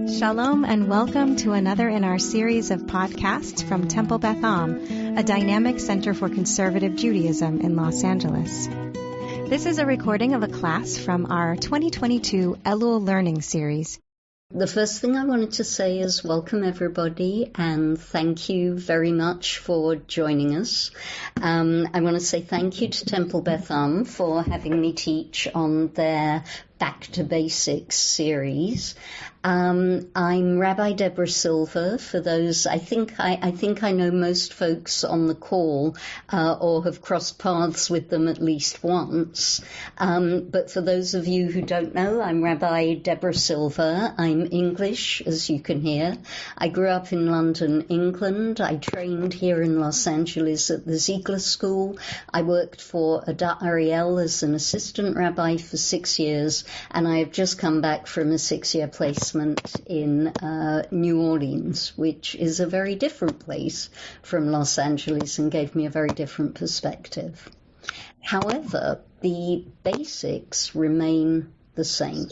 Shalom and welcome to another in our series of podcasts from Temple Beth Am, a dynamic center for conservative Judaism in Los Angeles. This is a recording of a class from our 2022 Elul Learning Series. The first thing I wanted to say is welcome everybody and thank you very much for joining us. I want to say thank you to Temple Beth Am for having me teach on their Back to Basics series. I'm Rabbi Deborah Silver. For those, I think I know most folks on the call or have crossed paths with them at least once. But for those of you who don't know, I'm Rabbi Deborah Silver. I'm English, as you can hear. I grew up in London, England. I trained here in Los Angeles at the Ziegler School. I worked for Adat Ariel as an assistant rabbi for 6 years. And I have just come back from a 6-year placement in New Orleans, which is a very different place from Los Angeles and gave me a very different perspective. However, the basics remain the same.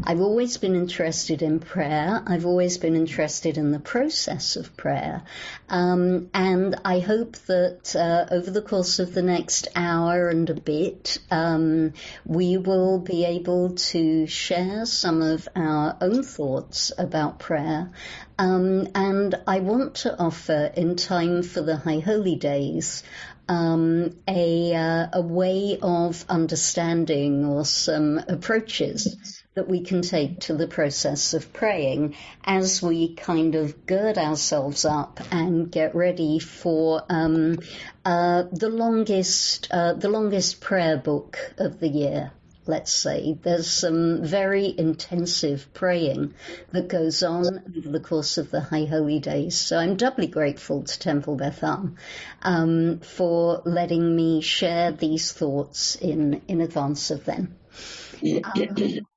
I've always been interested in prayer. I've always been interested in the process of prayer. And I hope that over the course of the next hour and a bit, we will be able to share some of our own thoughts about prayer. And I want to offer, in time for the High Holy Days, a way of understanding or some approaches that we can take to the process of praying as we kind of gird ourselves up and get ready for the longest prayer book of the year. Let's say there's some very intensive praying that goes on over the course of the High Holy Days. So I'm doubly grateful to Temple Beth Am for letting me share these thoughts in advance of them.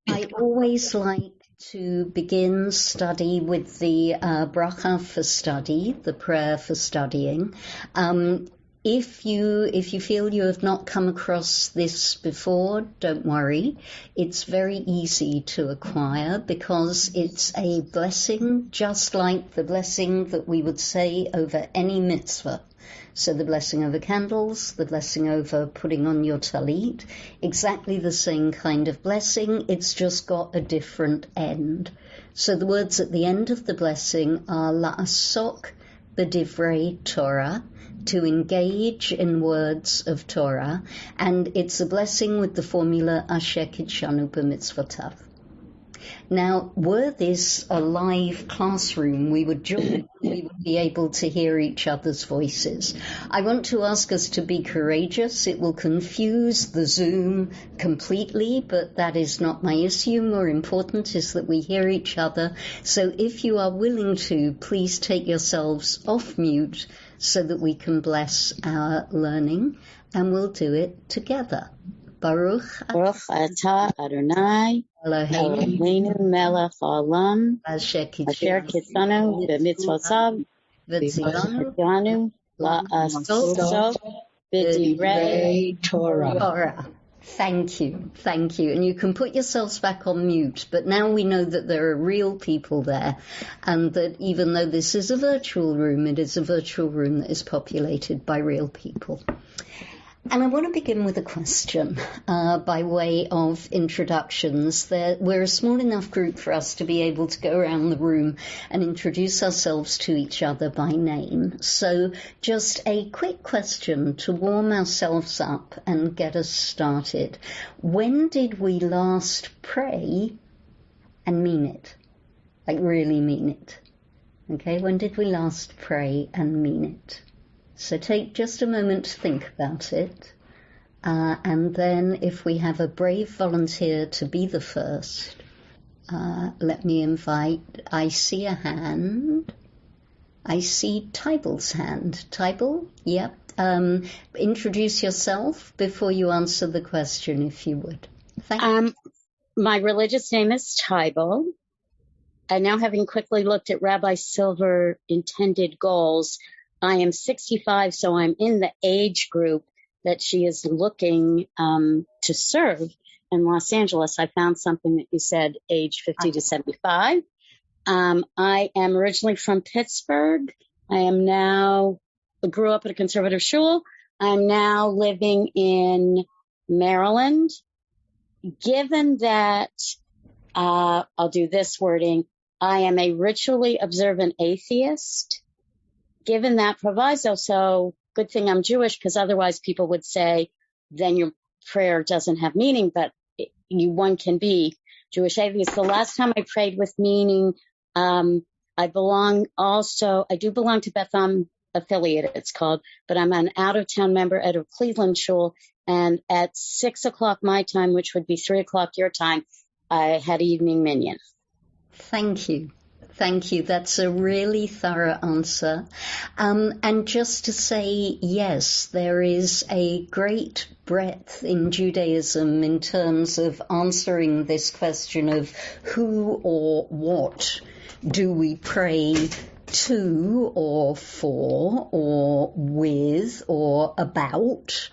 I always like to begin study with the bracha for study, the prayer for studying. If you feel you have not come across this before, don't worry. It's very easy to acquire because it's a blessing, just like the blessing that we would say over any mitzvah. So the blessing over candles, the blessing over putting on your talit, exactly the same kind of blessing. It's just got a different end. So the words at the end of the blessing are la'asok b'divrei Torah, to engage in words of Torah, and it's a blessing with the formula Asher Kidshanu b'mitzvotav. Now, were this a live classroom we would join, we would be able to hear each other's voices. I want to ask us to be courageous. It will confuse the Zoom completely, but that is not my issue. More important is that we hear each other. So if you are willing to, please take yourselves off mute so that we can bless our learning, and we'll do it together. Baruch atah Adonai Eloheinu melech haolam asher kitzanu b'mitzvotav v'tzivanu la'asok b'divrei Torah. Thank you. And you can put yourselves back on mute, but now we know that there are real people there, and that even though this is a virtual room, it is a virtual room that is populated by real people. And I want to begin with a question by way of introductions. We're a small enough group for us to be able to go around the room and introduce ourselves to each other by name. So just a quick question to warm ourselves up and get us started. When did we last pray and mean it? Like really mean it? Okay, when did we last pray and mean it? So take just a moment to think about it. And then if we have a brave volunteer to be the first, let me invite, I see a hand. I see Tybel's hand. Tybel? Yep. Introduce yourself before you answer the question, if you would. Thank you. My religious name is Tybel. And now, having quickly looked at Rabbi Silver intended goals, I am 65, so I'm in the age group that she is looking to serve in Los Angeles. I found something that you said age 50 to 75. I am originally from Pittsburgh. Grew up at a conservative shul. I'm now living in Maryland. Given that, I'll do this wording, I am a ritually observant atheist. Given that proviso, so good thing I'm Jewish, because otherwise people would say, then your prayer doesn't have meaning, but one can be Jewish atheist. The last time I prayed with meaning, I do belong to Beth Am affiliate, it's called, but I'm an out-of-town member at a Cleveland shul, and at 6 o'clock my time, which would be 3 o'clock your time, I had evening minyan. Thank you. Thank you. That's a really thorough answer. And just to say, yes, there is a great breadth in Judaism in terms of answering this question of who or what do we pray to or for or with or about.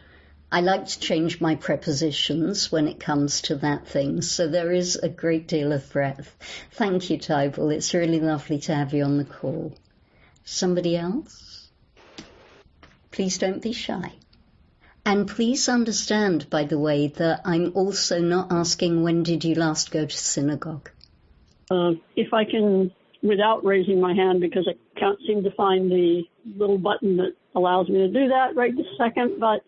I like to change my prepositions when it comes to that thing, so there is a great deal of breadth. Thank you, Tybal. It's really lovely to have you on the call. Somebody else? Please don't be shy. And please understand, by the way, that I'm also not asking when did you last go to synagogue. If I can, without raising my hand, because I can't seem to find the little button that allows me to do that right this second, but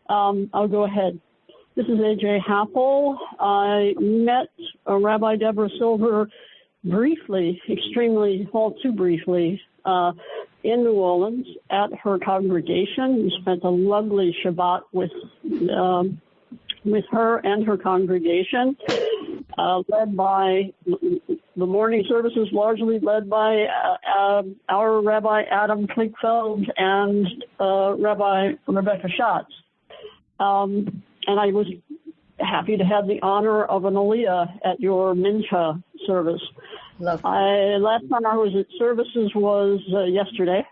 I'll go ahead. This is A.J. Happel. I met Rabbi Deborah Silver briefly, all too briefly, in New Orleans at her congregation. We spent a lovely Shabbat with her and her congregation, led by the morning services, largely led by our Rabbi Adam Klinkfeld and Rabbi Rebecca Schatz. And I was happy to have the honor of an aliyah at your Mincha service. Last time I was at services was yesterday.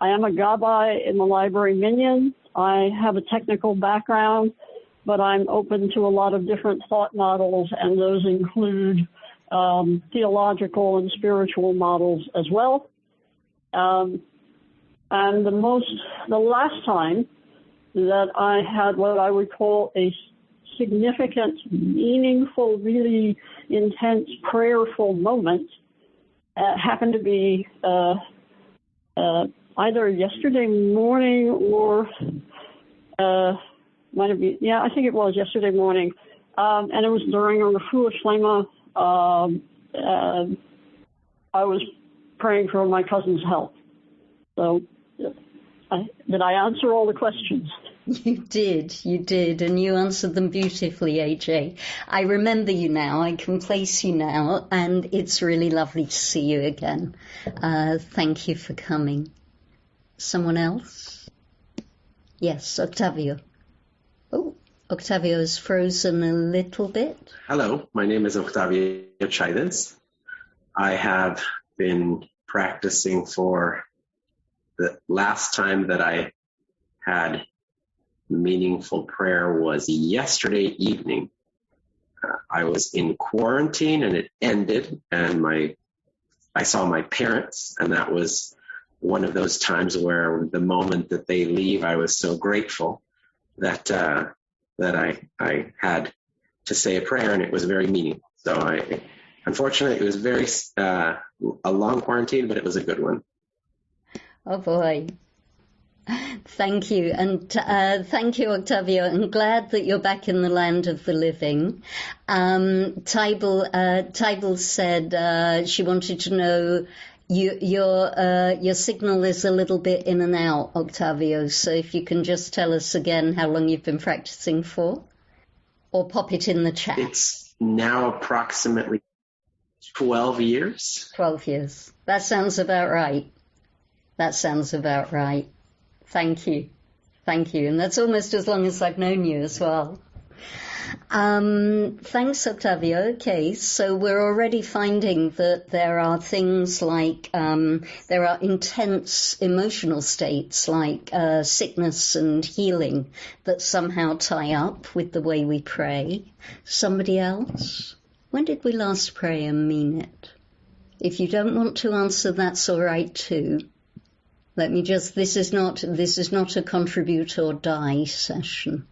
I am a gabbai in the library minyan. I have a technical background, but I'm open to a lot of different thought models, and those include theological and spiritual models as well. And the last time that I had what I would call a significant, meaningful, really intense, prayerful moment happened to be either yesterday morning or might have been, I think it was yesterday morning, and it was during a refuah shlema. I was praying for my cousin's health. So did I answer all the questions? You did, and you answered them beautifully, AJ. I remember you now, I can place you now, and it's really lovely to see you again. Thank you for coming. Someone else? Yes, Octavio. Oh, Octavio is frozen a little bit. Hello, my name is Octavio Chaides. I have been practicing for the last time that I had meaningful prayer was yesterday evening. I was in quarantine and it ended, and I saw my parents, and that was one of those times where the moment that they leave, I was so grateful that I had to say a prayer, and it was very meaningful. So unfortunately, it was very a long quarantine, but it was a good one. Oh boy. Thank you. And thank you, Octavio. I'm glad that you're back in the land of the living. Tybal said she wanted to know your signal is a little bit in and out, Octavio. So if you can just tell us again how long you've been practicing for, or pop it in the chat. It's now approximately 12 years. 12 years. That sounds about right. Thank you. And that's almost as long as I've known you as well. Thanks, Octavio. Okay, so we're already finding that there are things like, there are intense emotional states like sickness and healing that somehow tie up with the way we pray. Somebody else? When did we last pray and mean it? If you don't want to answer, that's all right too. This is not a contribute or die session,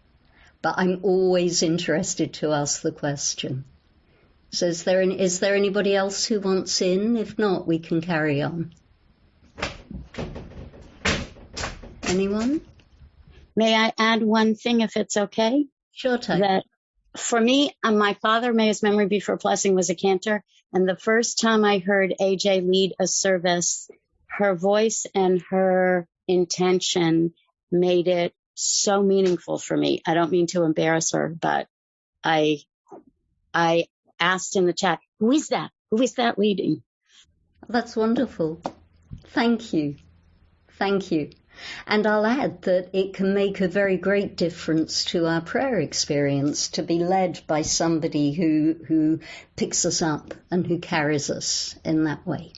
but I'm always interested to ask the question. So is there anybody else who wants in? If not, we can carry on. Anyone? May I add one thing, if it's okay? Sure, Ty. That for me, my father, may his memory be for blessing, was a cantor. And the first time I heard AJ lead a service, her voice and her intention made it so meaningful for me. I don't mean to embarrass her, but I asked in the chat, who is that? Who is that leading? That's wonderful. Thank you. Thank you. And I'll add that it can make a very great difference to our prayer experience to be led by somebody who picks us up and who carries us in that way.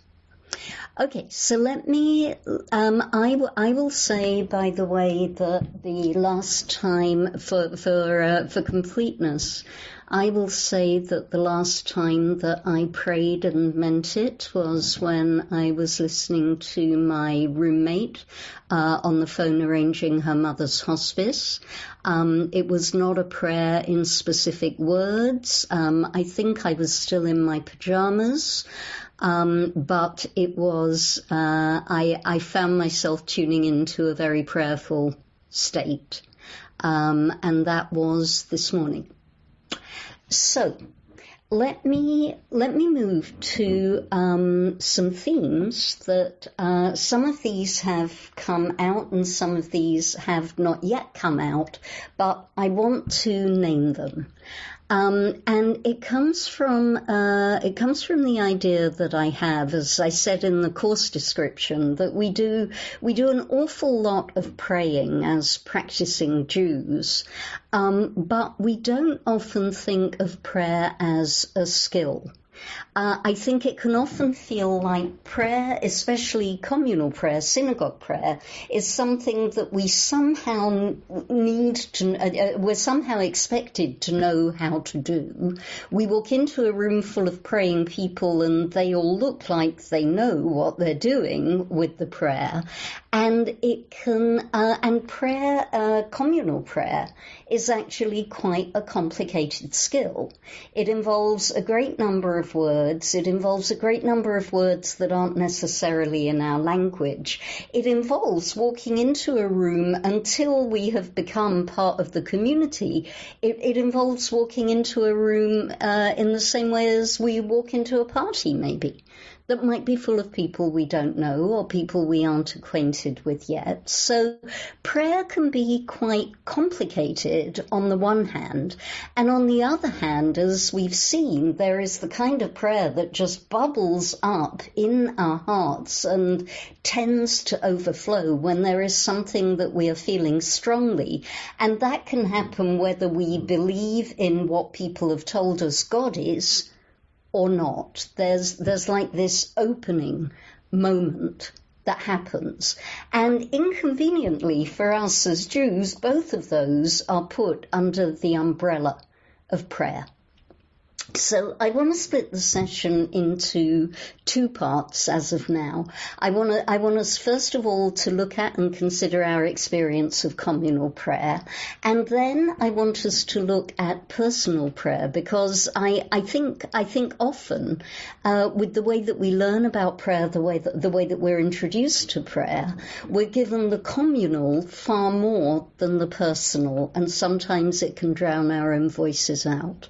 Okay, so let me, I will say, by the way, that the last time, for completeness, I will say that the last time that I prayed and meant it was when I was listening to my roommate on the phone arranging her mother's hospice. It was not a prayer in specific words. I think I was still in my pajamas. But it was, I found myself tuning into a very prayerful state. And that was this morning. So let me move to some themes that some of these have come out and some of these have not yet come out, but I want to name them. And it comes from the idea that I have, as I said in the course description, that we do an awful lot of praying as practicing Jews, but we don't often think of prayer as a skill. I think it can often feel like prayer, especially communal prayer, synagogue prayer, is something that we somehow we're somehow expected to know how to do. We walk into a room full of praying people and they all look like they know what they're doing with the prayer. And it can, and prayer, communal prayer, is actually quite a complicated skill. It involves a great number of words. It involves a great number of words that aren't necessarily in our language. It involves walking into a room until we have become part of the community. It involves walking into a room in the same way as we walk into a party, maybe, that might be full of people we don't know or people we aren't acquainted with yet. So prayer can be quite complicated on the one hand, and on the other hand, as we've seen, there is the kind of prayer that just bubbles up in our hearts and tends to overflow when there is something that we are feeling strongly. And that can happen whether we believe in what people have told us God is or not. There's like this opening moment that happens. And inconveniently for us as Jews, both of those are put under the umbrella of prayer. So I want to split the session into two parts as of now. I want us first of all to look at and consider our experience of communal prayer, and then I want us to look at personal prayer, because I think often with the way that we learn about prayer, the way that we're introduced to prayer, we're given the communal far more than the personal, and sometimes it can drown our own voices out.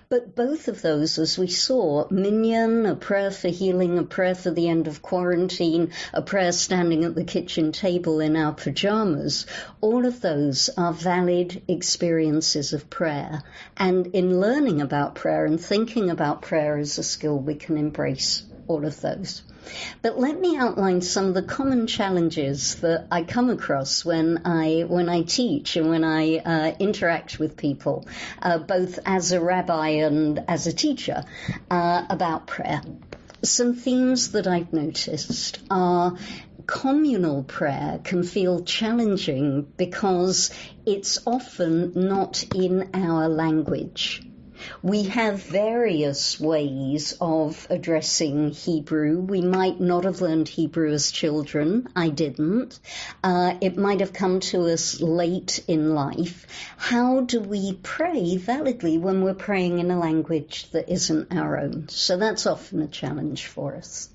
But both of those, as we saw, minyan, a prayer for healing, a prayer for the end of quarantine, a prayer standing at the kitchen table in our pajamas, all of those are valid experiences of prayer. And in learning about prayer and thinking about prayer as a skill, we can embrace all of those. But let me outline some of the common challenges that I come across when I teach and when I interact with people, both as a rabbi and as a teacher, about prayer. Some themes that I've noticed are communal prayer can feel challenging because it's often not in our language. We have various ways of addressing Hebrew. We might not have learned Hebrew as children. I didn't. It might have come to us late in life. How do we pray validly when we're praying in a language that isn't our own? So that's often a challenge for us.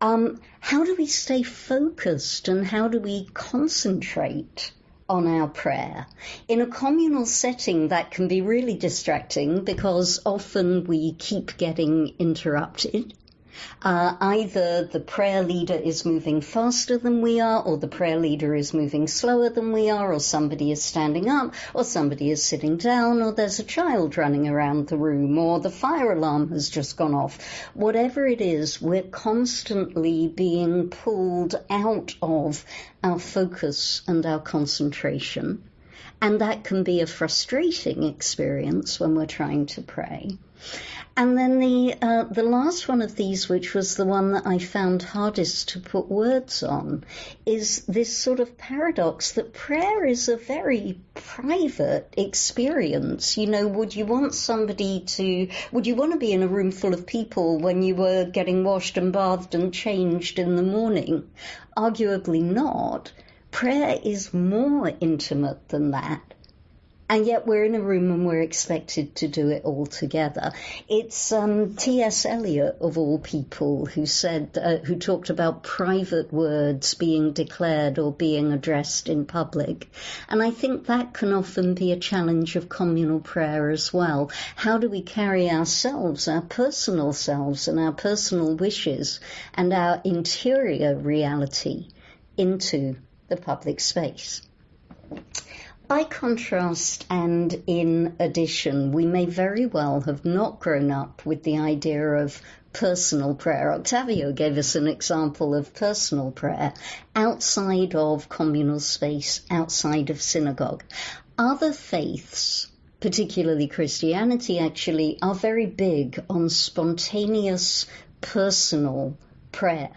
How do we stay focused and how do we concentrate on our prayer? In a communal setting, that can be really distracting because often we keep getting interrupted. Either the prayer leader is moving faster than we are, or the prayer leader is moving slower than we are, or somebody is standing up, or somebody is sitting down, or there's a child running around the room, or the fire alarm has just gone off. Whatever it is, we're constantly being pulled out of our focus and our concentration. And that can be a frustrating experience when we're trying to pray. And then the last one of these, which was the one that I found hardest to put words on, is this sort of paradox that prayer is a very private experience. You know, would you want to be in a room full of people when you were getting washed and bathed and changed in the morning? Arguably not. Prayer is more intimate than that. And yet we're in a room and we're expected to do it all together. It's T.S. Eliot, of all people, who talked about private words being declared or being addressed in public. And I think that can often be a challenge of communal prayer as well. How do we carry ourselves, our personal selves and our personal wishes and our interior reality into the public space? By contrast and in addition, we may very well have not grown up with the idea of personal prayer. Octavio gave us an example of personal prayer outside of communal space, outside of synagogue. Other faiths, particularly Christianity actually, are very big on spontaneous personal prayer.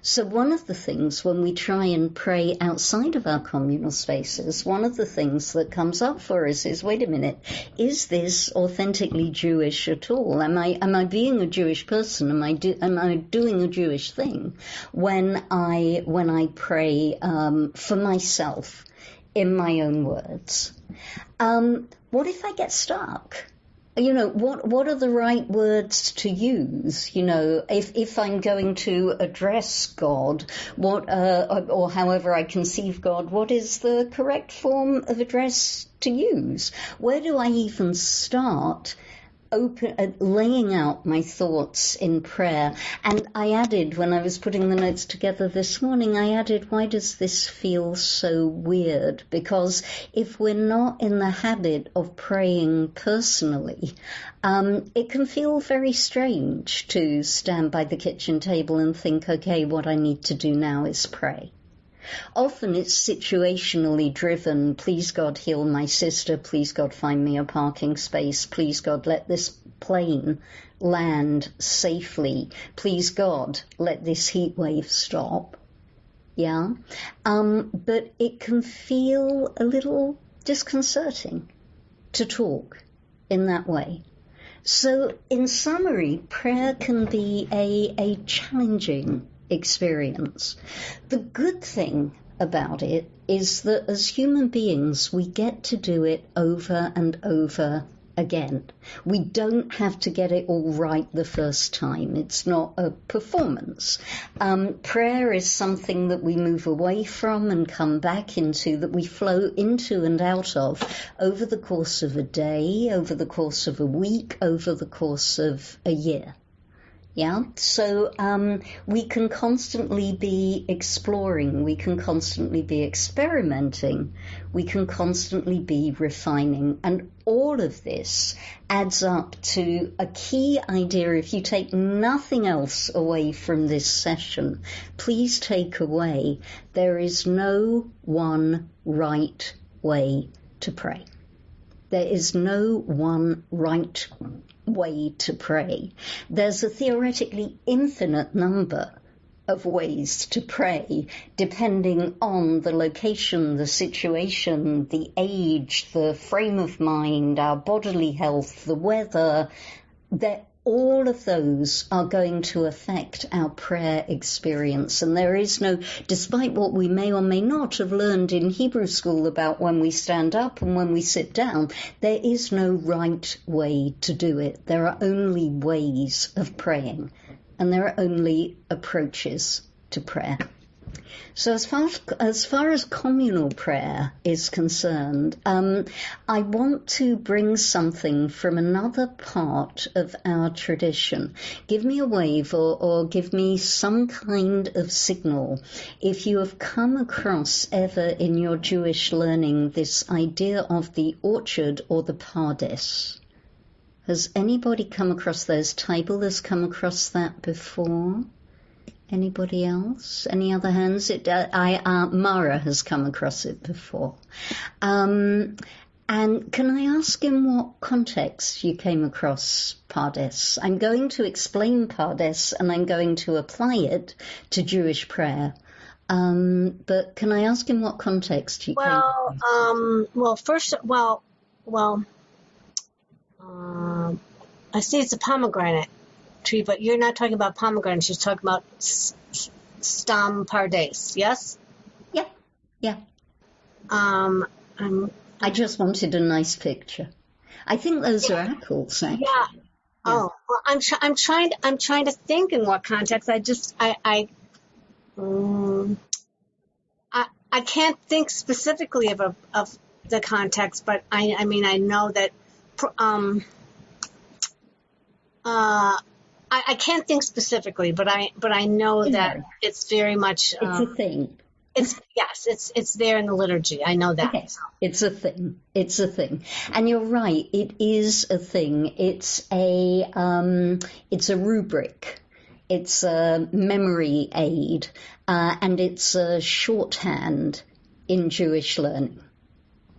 So one of the things when we try and pray outside of our communal spaces, one of the things that comes up for us is, wait a minute, is this authentically Jewish at all? Am I being a Jewish person? Am I doing a Jewish thing when I pray for myself in my own words? What if I get stuck? You know, what are the right words to use? You know, if I'm going to address God, or however I conceive God, what is the correct form of address to use? Where do I even start laying out my thoughts in prayer? And I added, when I was putting the notes together this morning, I added, why does this feel so weird? Because if we're not in the habit of praying personally, it can feel very strange to stand by the kitchen table and think, okay, what I need to do now is pray. Often it's situationally driven. Please God heal my sister. Please God find me a parking space. Please God let this plane land safely. Please God let this heat wave stop. Yeah. But it can feel a little disconcerting to talk in that way. So in summary, prayer can be a challenging experience. The good thing about it is that as human beings, we get to do it over and over again. We don't have to get it all right the first time. It's not a performance. Prayer is something that we move away from and come back into, that we flow into and out of over the course of a day, over the course of a week, over the course of a year. Yeah, so we can constantly be exploring, we can constantly be experimenting, we can constantly be refining, and all of this adds up to a key idea. If you take nothing else away from this session, please take away, there is no one right way to pray. There is no one right way to pray. There's a theoretically infinite number of ways to pray, depending on the location, the situation, the age, the frame of mind, our bodily health, the weather, that all of those are going to affect our prayer experience. And there is no, despite what we may or may not have learned in Hebrew school about when we stand up and when we sit down, there is no right way to do it. There are only ways of praying, and there are only approaches to prayer. So as far as communal prayer is concerned, I want to bring something from another part of our tradition. Give me a wave or give me some kind of signal if you have come across ever in your Jewish learning this idea of the orchard or the pardes. Has anybody come across those? Tybal has come across that before. Anybody else? Any other hands? Mara has come across it before. And can I ask in what context you came across pardes? I'm going to explain pardes and I'm going to apply it to Jewish prayer. But can I ask in what context you came across it? I see it's a pomegranate tree, but you're not talking about pomegranates. You're talking about stam pardes, yes? Yeah. I just wanted a nice picture. I think those are apples, actually. Yeah. Oh, well, I'm trying to think in what context. I can't think specifically of the context, but I mean I know that I can't think specifically, but I know that it's very much it's a thing. It's there in the liturgy. I know that. Okay. It's a thing. It's a thing. And you're right, it is a thing. It's a rubric. It's a memory aid, and it's a shorthand in Jewish learning.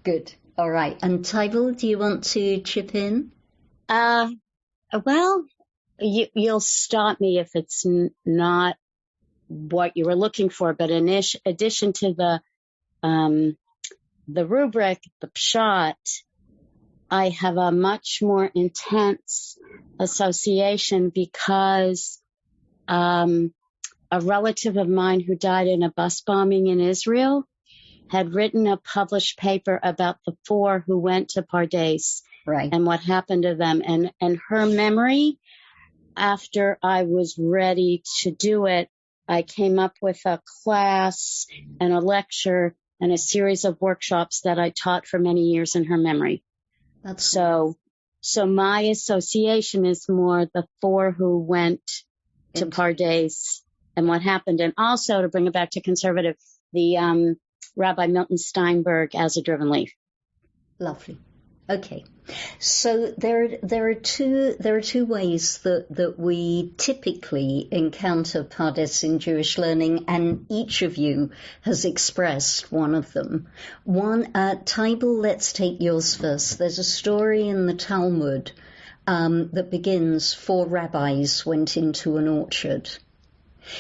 Good. All right. And Tybal, do you want to chip in? Well, you'll stop me if it's not what you were looking for, but in addition to the rubric, the pshat, I have a much more intense association because a relative of mine who died in a bus bombing in Israel had written a published paper about the 4 who went to Pardes. Right. And what happened to them. And her memory, after I was ready to do it, I came up with a class and a lecture and a series of workshops that I taught for many years in her memory. That's so my association is more the 4 who went to Pardes and what happened. And also, to bring it back to conservative, the Rabbi Milton Steinberg as a driven leaf. Lovely. Okay, so there are two ways that we typically encounter pardes in Jewish learning, and each of you has expressed one of them. Tybal, let's take yours first. There's a story in the Talmud that begins 4 rabbis went into an orchard.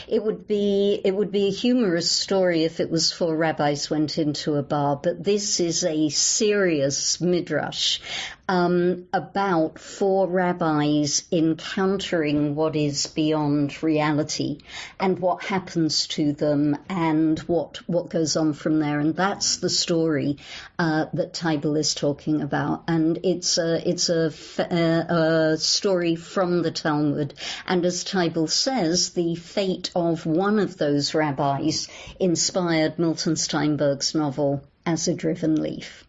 It would be a humorous story if it was 4 rabbis went into a bar, but this is a serious midrash about 4 rabbis encountering what is beyond reality and what happens to them and what goes on from there. And that's the story that Tybal is talking about. And it's a story from the Talmud. And as Tybal says, the fate of one of those rabbis inspired Milton Steinberg's novel As a Driven Leaf.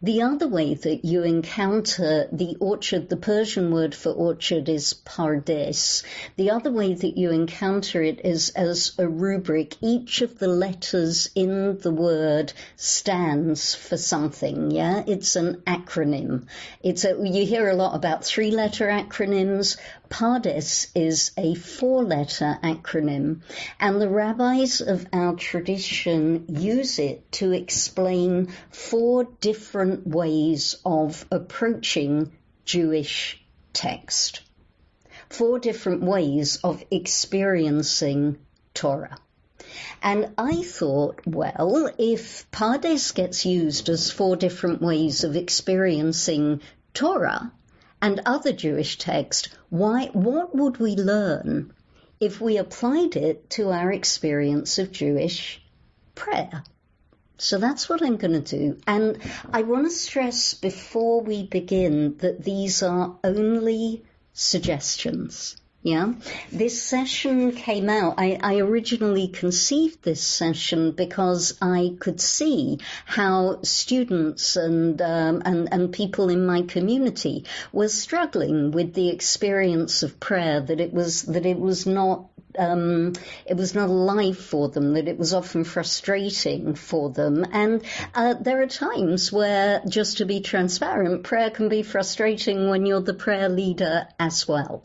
The other way that you encounter the orchard, the Persian word for orchard is pardes. The other way that you encounter it is as a rubric. Each of the letters in the word stands for something, yeah? It's an acronym. You hear a lot about 3-letter acronyms. Pardes is a 4-letter acronym, and the rabbis of our tradition use it to explain 4 different ways of approaching Jewish text. 4 different ways of experiencing Torah. And I thought, well, if Pardes gets used as 4 different ways of experiencing Torah and other Jewish text, what would we learn if we applied it to our experience of Jewish prayer? So that's what I'm going to do. And I want to stress before we begin that these are only suggestions. Yeah, this session came out. I originally conceived this session because I could see how students and people in my community were struggling with the experience of prayer. That it was not alive for them, that it was often frustrating for them. And there are times where, just to be transparent, prayer can be frustrating when you're the prayer leader as well.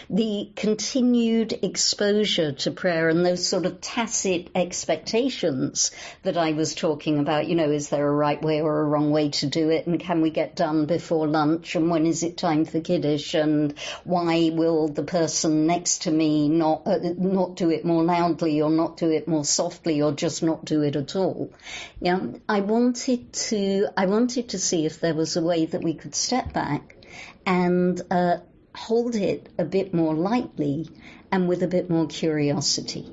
The continued exposure to prayer and those sort of tacit expectations that I was talking about, is there a right way or a wrong way to do it, and can we get done before lunch, and when is it time for Kiddush, and why will the person next to me not do it more loudly, or not do it more softly, or just not do it at all. I wanted to see if there was a way that we could step back and hold it a bit more lightly and with a bit more curiosity.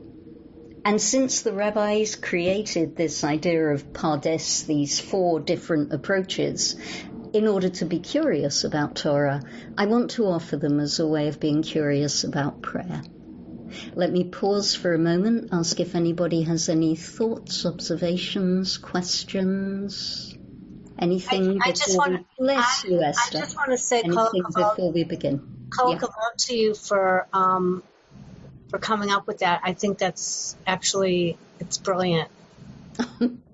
And since the rabbis created this idea of Pardes, these 4 different approaches, in order to be curious about Torah, I want to offer them as a way of being curious about prayer. Let me pause for a moment, ask if anybody has any thoughts, observations, questions. Anything bless you, Esther. I just want to say, anything before we begin. Kol Kavod to you for coming up with that. I think that's actually, it's brilliant.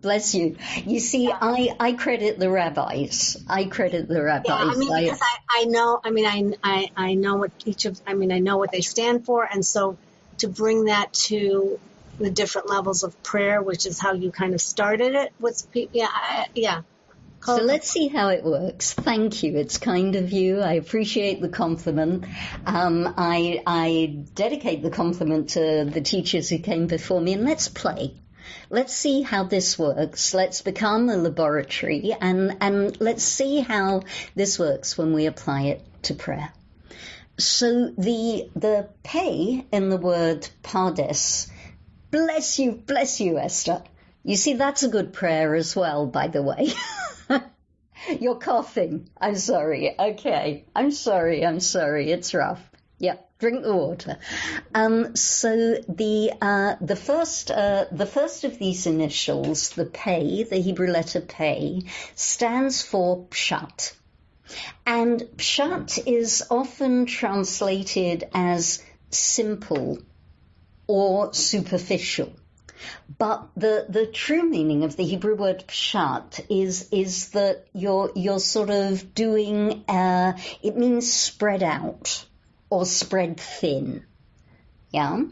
Bless you. You see, I credit the rabbis. Yeah, because I know. I know what I know what they stand for, and so to bring that to the different levels of prayer, which is how you kind of started it with people. Yeah. So let's see how it works. Thank you. It's kind of you. I appreciate the compliment. I dedicate the compliment to the teachers who came before me. And let's play. Let's see how this works. Let's become a laboratory and let's see how this works when we apply it to prayer. So the pei in the word Pardes, bless you, Esther. You see, that's a good prayer as well, by the way. You're coughing. I'm sorry. Okay. I'm sorry. It's rough. Yep. Drink the water. So the first of these initials, the pei, the Hebrew letter pei, stands for pshat. And pshat is often translated as simple or superficial. But the true meaning of the Hebrew word pshat is that you're sort of doing, it means spread out or spread thin. Yeah.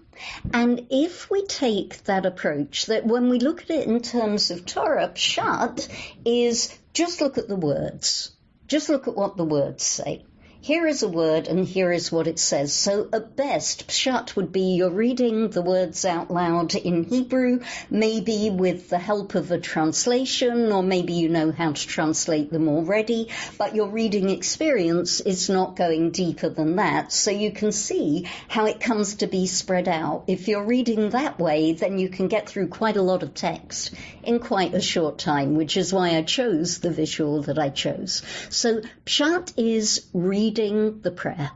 And if we take that approach, that when we look at it in terms of Torah, pshat is just look at the words. Just look at what the words say. Here is a word and here is what it says. So at best, pshat would be you're reading the words out loud in Hebrew, maybe with the help of a translation, or maybe you know how to translate them already, but your reading experience is not going deeper than that. So you can see how it comes to be spread out. If you're reading that way, then you can get through quite a lot of text in quite a short time, which is why I chose the visual that I chose. So pshat is reading the prayer.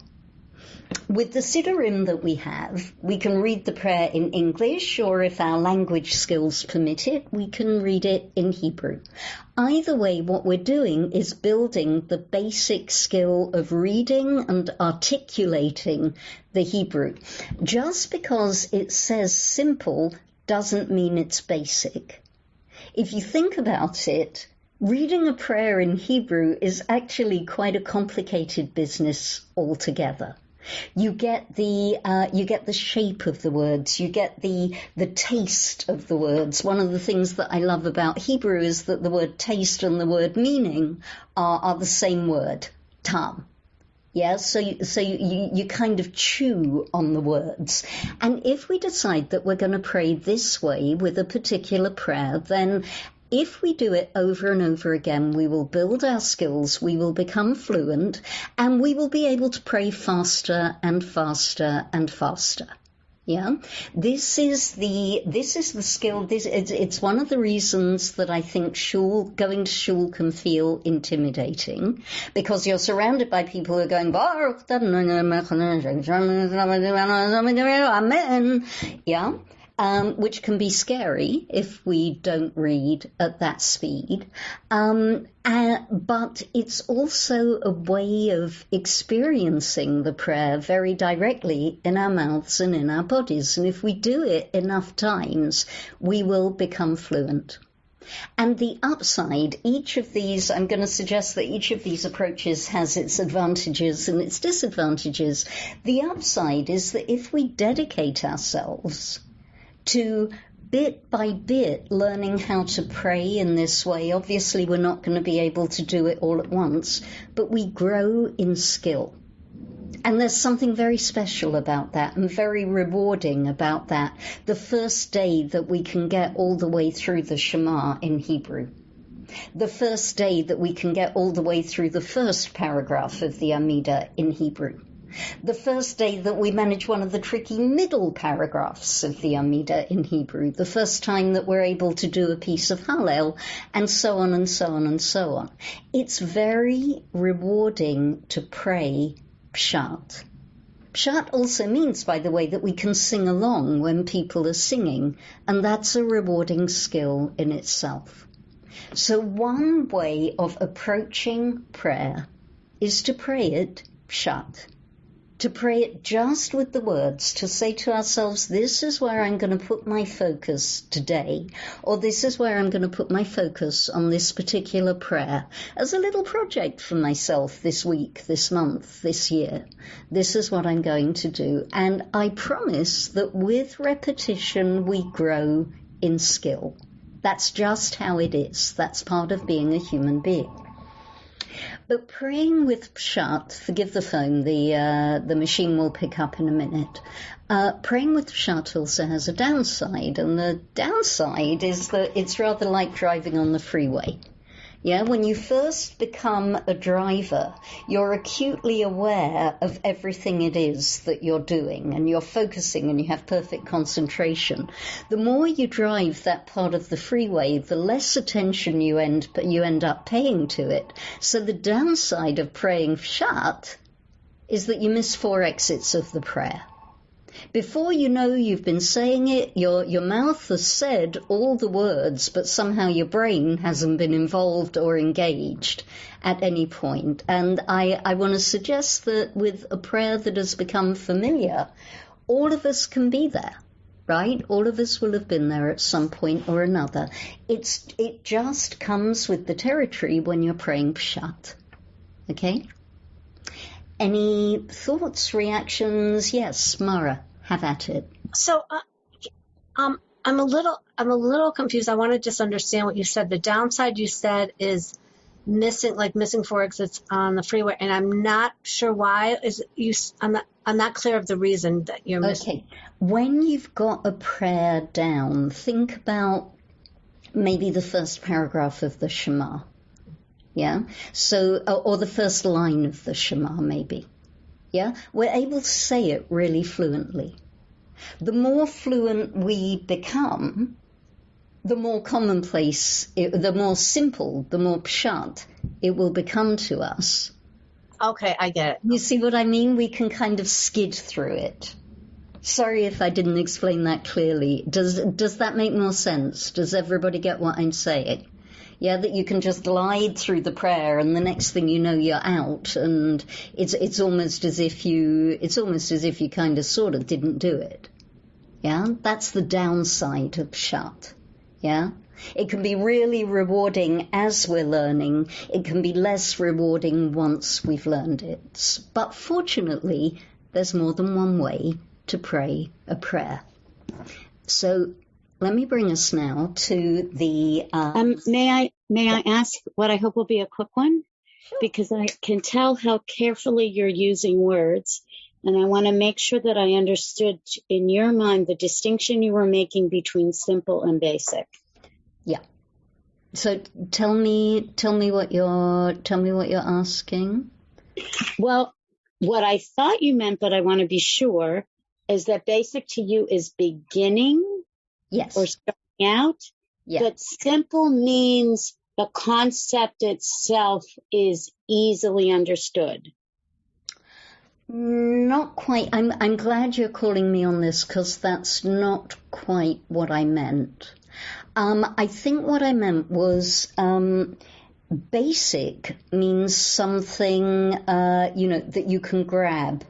With the Siddurim that we have, we can read the prayer in English, or if our language skills permit it, we can read it in Hebrew. Either way, what we're doing is building the basic skill of reading and articulating the Hebrew. Just because it says simple doesn't mean it's basic. If you think about it, reading a prayer in Hebrew is actually quite a complicated business altogether. You get the shape of the words, you get the taste of the words. One of the things that I love about Hebrew is that the word taste and the word meaning are the same word, tam. Yeah, so you kind of chew on the words. And if we decide that we're going to pray this way with a particular prayer, then if we do it over and over again, we will build our skills, we will become fluent, and we will be able to pray faster and faster and faster. Yeah, this is the skill. It's one of the reasons that I think going to shul can feel intimidating, because you're surrounded by people who are going, Amen. Yeah. Which can be scary if we don't read at that speed. But it's also a way of experiencing the prayer very directly in our mouths and in our bodies. And if we do it enough times, we will become fluent. And the upside, I'm going to suggest that each of these approaches has its advantages and its disadvantages. The upside is that if we dedicate ourselves to bit by bit learning how to pray in this way, obviously we're not going to be able to do it all at once, but we grow in skill. And there's something very special about that and very rewarding about that. The first day that we can get all the way through the Shema in Hebrew. The first day that we can get all the way through the first paragraph of the Amidah in Hebrew. The first day that we manage one of the tricky middle paragraphs of the Amidah in Hebrew, the first time that we're able to do a piece of Hallel, and so on and so on and so on. It's very rewarding to pray Pshat. Pshat also means, by the way, that we can sing along when people are singing, and that's a rewarding skill in itself. So one way of approaching prayer is to pray it Pshat. To pray it just with the words, to say to ourselves, this is where I'm going to put my focus today, or this is where I'm going to put my focus on this particular prayer as a little project for myself this week, this month, this year. This is what I'm going to do. And I promise that with repetition, we grow in skill. That's just how it is. That's part of being a human being. But praying with Pshat, forgive the phone, the machine will pick up in a minute. Praying with Pshat also has a downside, and the downside is that it's rather like driving on the freeway. Yeah, when you first become a driver, you're acutely aware of everything it is that you're doing, and you're focusing and you have perfect concentration. The more you drive that part of the freeway, the less attention you end up paying to it. So the downside of praying Pshat is that you miss 4 exits of the prayer. Before you know you've been saying it, your mouth has said all the words, but somehow your brain hasn't been involved or engaged at any point. And I want to suggest that with a prayer that has become familiar, all of us can be there, right? All of us will have been there at some point or another. It just comes with the territory when you're praying Pshat. Okay? Any thoughts, reactions? Yes, Mara, have at it. So, I'm a little confused. I want to just understand what you said. The downside you said is missing 4 exits on the freeway, and I'm not sure why. I'm not clear of the reason that you're missing. Okay, when you've got a prayer down, think about maybe the first paragraph of the Shema. Yeah, so, or the first line of the Shema, maybe. Yeah, we're able to say it really fluently. The more fluent we become, the more commonplace, the more simple, the more pshat it will become to us. Okay, I get it. You see what I mean? We can kind of skid through it. Sorry if I didn't explain that clearly. Does that make more sense? Does everybody get what I'm saying? Yeah, that you can just glide through the prayer, and the next thing you know, you're out, and it's almost as if you kind of sort of didn't do it. Yeah, that's the downside of pshat. Yeah, it can be really rewarding as we're learning. It can be less rewarding once we've learned it. But fortunately, there's more than one way to pray a prayer. So let me bring us now to the... May I ask what I hope will be a quick one? because I can tell how carefully you're using words. And I want to make sure that I understood in your mind the distinction you were making between simple and basic. Yeah. So tell me what you're asking. Well, what I thought you meant, but I want to be sure, is that basic to you is beginning. Yes. Or starting out. Yeah. But simple means the concept itself is easily understood. Not quite. I'm glad you're calling me on this, because that's not quite what I meant. I think what I meant was basic means something that you can grab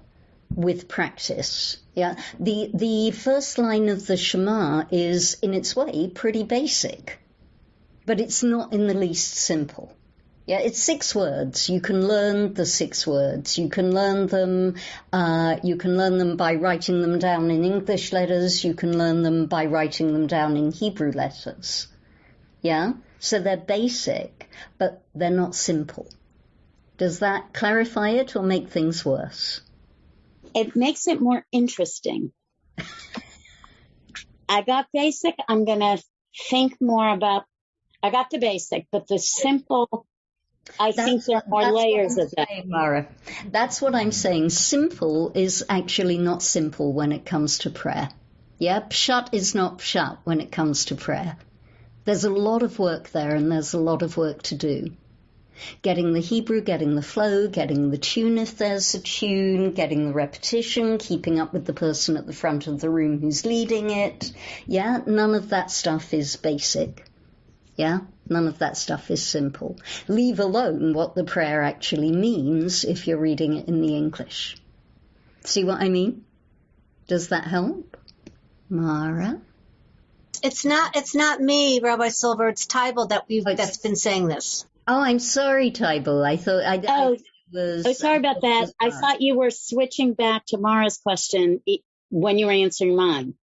with practice. Yeah. The first line of the Shema is, in its way, pretty basic, but it's not in the least simple. Yeah, it's 6 words. You can learn the 6 words. You can learn them. You can learn them by writing them down in English letters. You can learn them by writing them down in Hebrew letters. Yeah, so they're basic, but they're not simple. Does that clarify it or make things worse? It makes it more interesting. I got basic. I'm going to think more about. I got the basic, but the simple. I think there are more layers of that. Mara. That's what I'm saying. Simple is actually not simple when it comes to prayer. Yeah, pshat is not pshat when it comes to prayer. There's a lot of work there, and there's a lot of work to do. Getting the Hebrew, getting the flow, getting the tune if there's a tune, getting the repetition, keeping up with the person at the front of the room who's leading it. Yeah, none of that stuff is basic. Yeah, none of that stuff is simple. Leave alone what the prayer actually means if you're reading it in the English. See what I mean? Does that help? Mara? It's not me, Rabbi Silver. It's Tybal that's been saying this. Oh, I'm sorry, Tybal. I thought I was. Oh, sorry about that. I thought you were switching back to Mara's question when you were answering mine.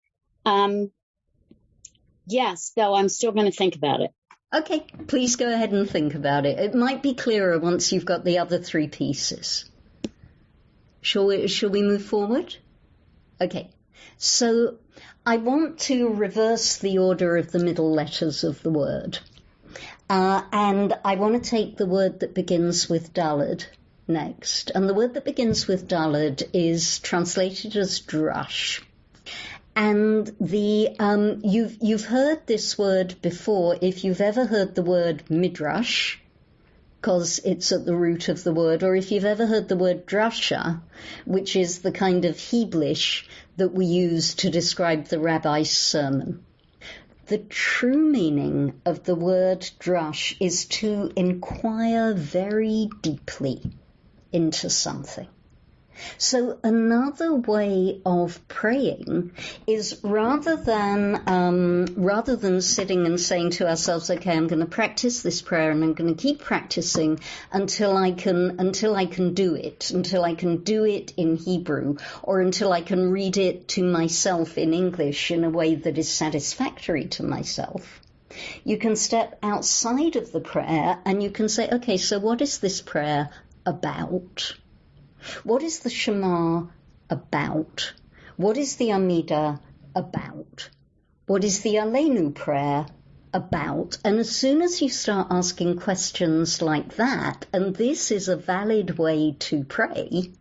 Yes, though I'm still going to think about it. Okay, please go ahead and think about it. It might be clearer once you've got the other 3 pieces. Shall we move forward? Okay, so I want to reverse the order of the middle letters of the word. And I want to take the word that begins with daled next. And the word that begins with daled is translated as drush. And you've heard this word before if you've ever heard the word midrash, because it's at the root of the word, or if you've ever heard the word drasha, which is the kind of Heblish that we use to describe the rabbi's sermon. The true meaning of the word drash is to inquire very deeply into something. So another way of praying is rather than sitting and saying to ourselves, okay, I'm going to practice this prayer and I'm going to keep practicing until I can do it in Hebrew, or until I can read it to myself in English in a way that is satisfactory to myself. You can step outside of the prayer and you can say, okay, so what is this prayer about? What is the Shema about? What is the Amidah about? What is the Aleinu prayer about? And as soon as you start asking questions like that, and this is a valid way to pray,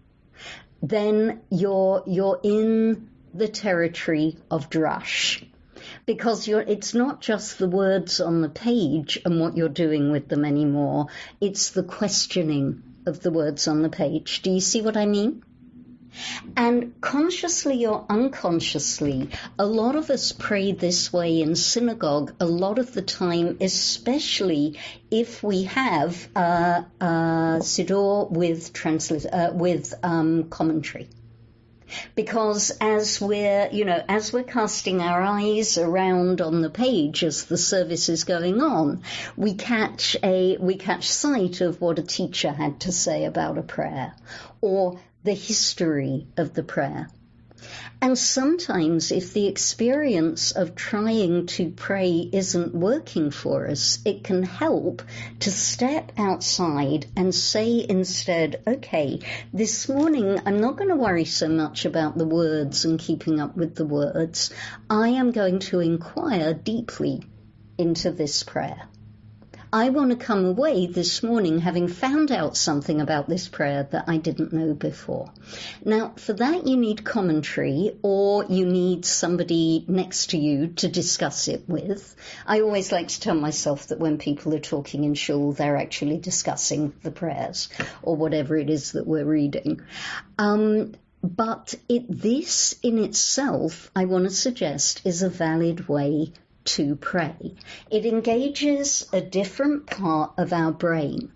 then you're in the territory of drash. Because it's not just the words on the page and what you're doing with them anymore. It's the questioning of the words on the page. Do you see what I mean? And consciously or unconsciously, a lot of us pray this way in synagogue a lot of the time, especially if we have siddur with commentary. Because as we're casting our eyes around on the page as the service is going on, we catch sight of what a teacher had to say about a prayer, or the history of the prayer. And sometimes if the experience of trying to pray isn't working for us, it can help to step outside and say instead, okay, this morning I'm not going to worry so much about the words and keeping up with the words. I am going to inquire deeply into this prayer. I want to come away this morning having found out something about this prayer that I didn't know before. Now, for that you need commentary, or you need somebody next to you to discuss it with. I always like to tell myself that when people are talking in shul, they're actually discussing the prayers or whatever it is that we're reading. But this in itself, I want to suggest, is a valid way to pray. It engages a different part of our brain.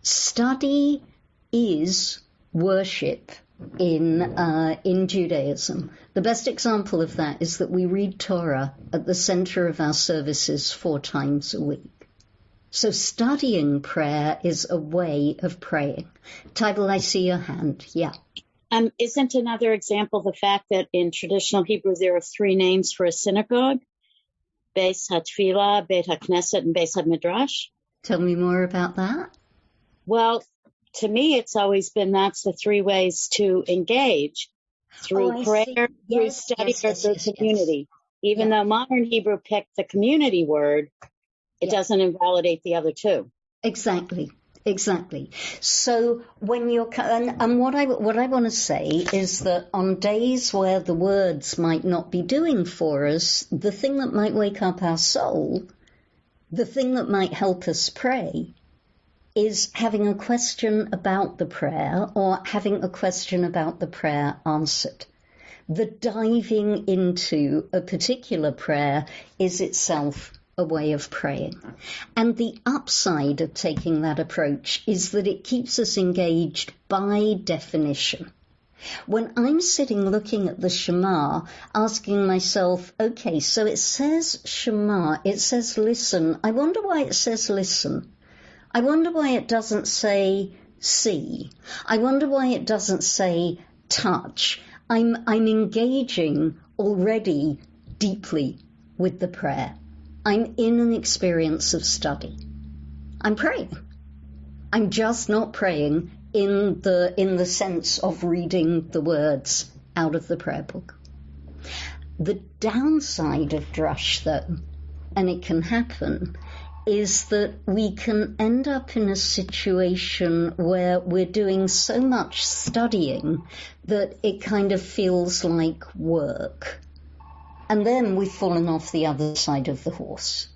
Study is worship in Judaism. The best example of that is that we read Torah at the center of our services 4 times a week. So studying prayer is a way of praying. Tybal, I see your hand. Yeah. Isn't another example the fact that in traditional Hebrew there are 3 names for a synagogue? Beis HaTfilah, Beit HaKnesset, and Beis HaMidrash. Tell me more about that. Well, to me, it's always been that's the 3 ways to engage, through prayer, through study, or through community. Even though modern Hebrew picked the community word, it doesn't invalidate the other 2. Exactly. So when you're, and what I want to say is that on days where the words might not be doing for us, the thing that might wake up our soul, the thing that might help us pray, is having a question about the prayer or having a question about the prayer answered. The diving into a particular prayer is itself a way of praying. And the upside of taking that approach is that it keeps us engaged by definition. When I'm sitting looking at the Shema, asking myself, okay, so it says Shema, it says listen. I wonder why it says listen. I wonder why it doesn't say see. I wonder why it doesn't say touch. I'm engaging already deeply with the prayer. I'm in an experience of study. I'm praying. I'm just not praying in the sense of reading the words out of the prayer book. The downside of drush, though, and it can happen, is that we can end up in a situation where we're doing so much studying that it kind of feels like work. And then we've fallen off the other side of the horse.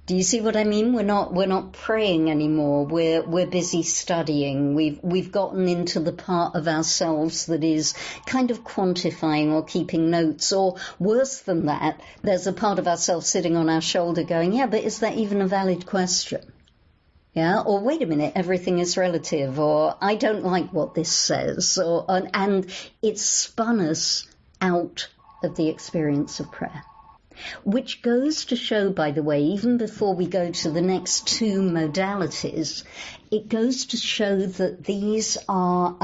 Do you see what I mean? We're not praying anymore. We're busy studying. We've gotten into the part of ourselves that is kind of quantifying or keeping notes, or worse than that, there's a part of ourselves sitting on our shoulder going, yeah, but is that even a valid question? Yeah, or wait a minute, everything is relative, or I don't like what this says, and it's spun us out of the experience of prayer. Which goes to show, by the way, even before we go to the next 2 modalities, it goes to show that these are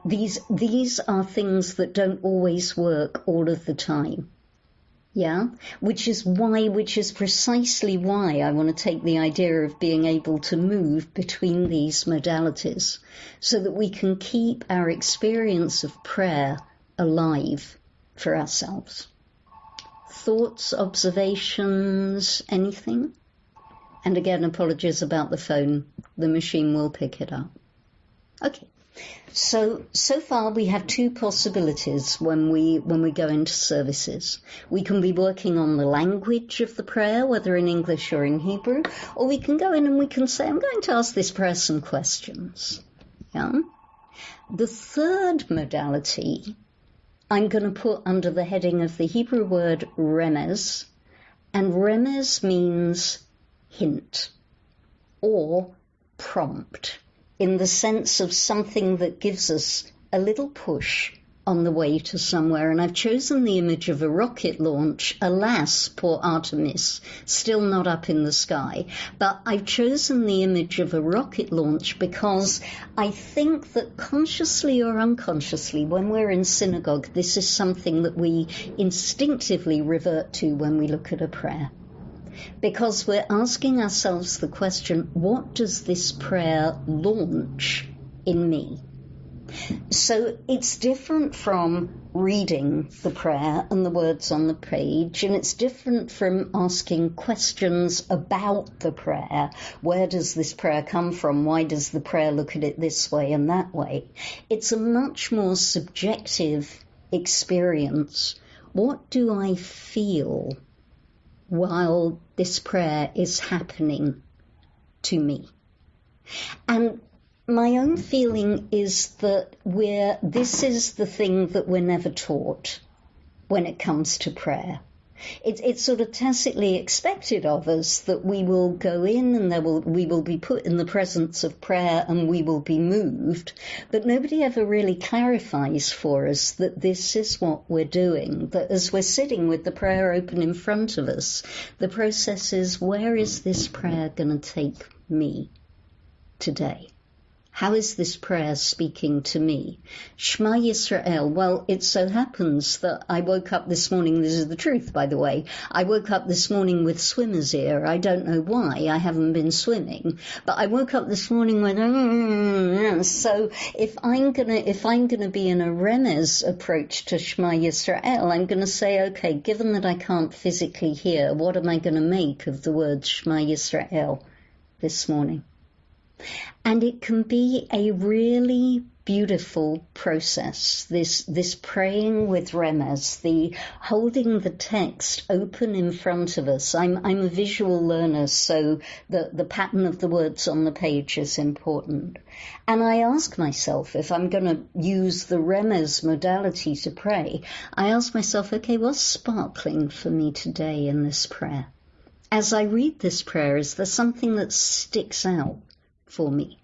these are things that don't always work all of the time. Yeah, which is precisely why I want to take the idea of being able to move between these modalities, so that we can keep our experience of prayer alive for ourselves. Thoughts, observations, anything? And again, apologies about the phone. The machine will pick it up. Okay. So far we have 2 possibilities when we go into services. We can be working on the language of the prayer, whether in English or in Hebrew, or we can go in and we can say, I'm going to ask this prayer some questions. Yeah. The third modality I'm going to put under the heading of the Hebrew word remez, and remez means hint or prompt, in the sense of something that gives us a little push on the way to somewhere, and I've chosen the image of a rocket launch. Alas, poor Artemis, still not up in the sky. But I've chosen the image of a rocket launch because I think that consciously or unconsciously, when we're in synagogue, this is something that we instinctively revert to when we look at a prayer. Because we're asking ourselves the question, what does this prayer launch in me? So it's different from reading the prayer and the words on the page, and it's different from asking questions about the prayer. Where does this prayer come from? Why does the prayer look at it this way and that way? It's a much more subjective experience. What do I feel while this prayer is happening to me? And my own feeling is that this is the thing that we're never taught when it comes to prayer. It's sort of tacitly expected of us that we will go in and we will be put in the presence of prayer and we will be moved, but nobody ever really clarifies for us that this is what we're doing, that as we're sitting with the prayer open in front of us, the process is, where is this prayer going to take me today? How is this prayer speaking to me? Shema Yisrael. Well, it so happens that I woke up this morning, this is the truth, by the way, I woke up this morning with swimmer's ear. I don't know why, I haven't been swimming, but I woke up this morning with, so if I'm gonna be in a remez approach to Shema Yisrael, I'm gonna say, okay, given that I can't physically hear, what am I gonna make of the word Shema Yisrael this morning? And it can be a really beautiful process, this praying with remez, the holding the text open in front of us. I'm a visual learner, so the pattern of the words on the page is important. And I ask myself, if I'm going to use the remez modality to pray, I ask myself, okay, what's sparkling for me today in this prayer? As I read this prayer, is there something that sticks out for me?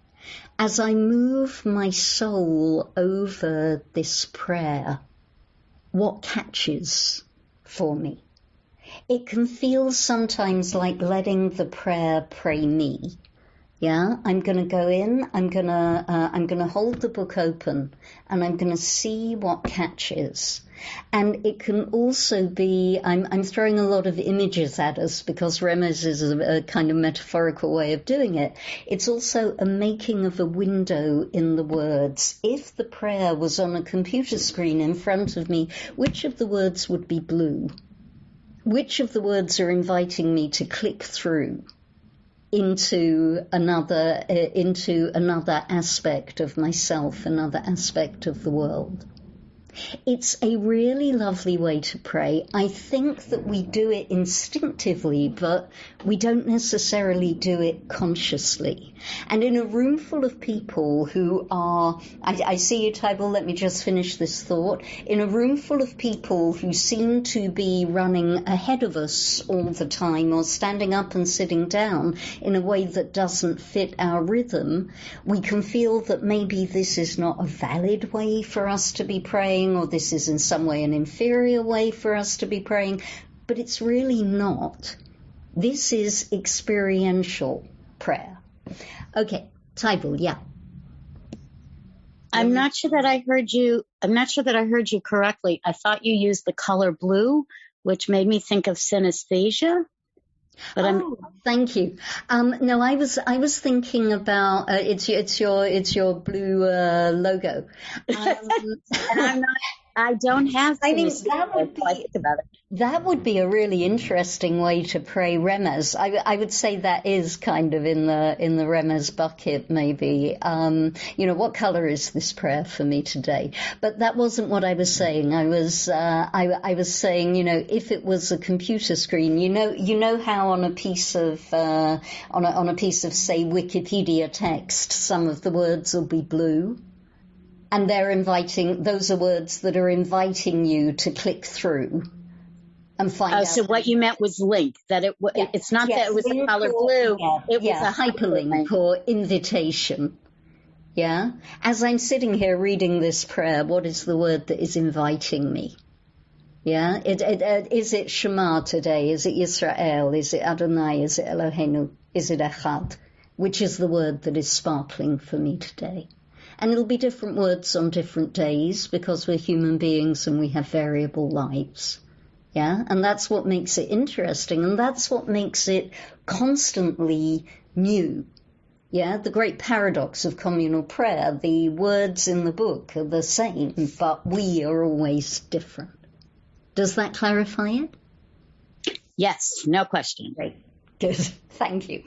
As I move my soul over this prayer, what catches for me? It can feel sometimes like letting the prayer pray me. Yeah, I'm going to go in, I'm going to hold the book open, and I'm going to see what catches. And it can also be, I'm throwing a lot of images at us because remez is a kind of metaphorical way of doing it. It's also a making of a window in the words. If the prayer was on a computer screen in front of me, which of the words would be blue? Which of the words are inviting me to click through into another aspect of myself, another aspect of the world? It's a really lovely way to pray. I think that we do it instinctively, but we don't necessarily do it consciously. And in a room full of people who are, I see you, Tybal, let me just finish this thought. In a room full of people who seem to be running ahead of us all the time or standing up and sitting down in a way that doesn't fit our rhythm, we can feel that maybe this is not a valid way for us to be praying, or this is in some way an inferior way for us to be praying, but it's really not. This is experiential prayer. Okay, Tybal, yeah. I'm not sure that I heard you correctly. I thought you used the color blue, which made me think of synesthesia. But thank you. No, I was thinking about it's your blue logo. And I don't have. I think that would be a really interesting way to pray remez. I would say that is kind of in the remez bucket, maybe. What color is this prayer for me today? But that wasn't what I was saying. I was saying, if it was a computer screen, you know how on a piece of say Wikipedia text, some of the words will be blue. And those are words that are inviting you to click through and find out. So what you meant was link, that it's not that it was the color blue, it was a hyperlink or invitation. Yeah? As I'm sitting here reading this prayer, what is the word that is inviting me? Yeah? Is it Shema today? Is it Yisrael? Is it Adonai? Is it Eloheinu? Is it Echad? Which is the word that is sparkling for me today? And it'll be different words on different days because we're human beings and we have variable lives. Yeah? And that's what makes it interesting, and that's what makes it constantly new. Yeah, the great paradox of communal prayer, the words in the book are the same, but we are always different. Does that clarify it? Yes, no question. Great. Good. Thank you.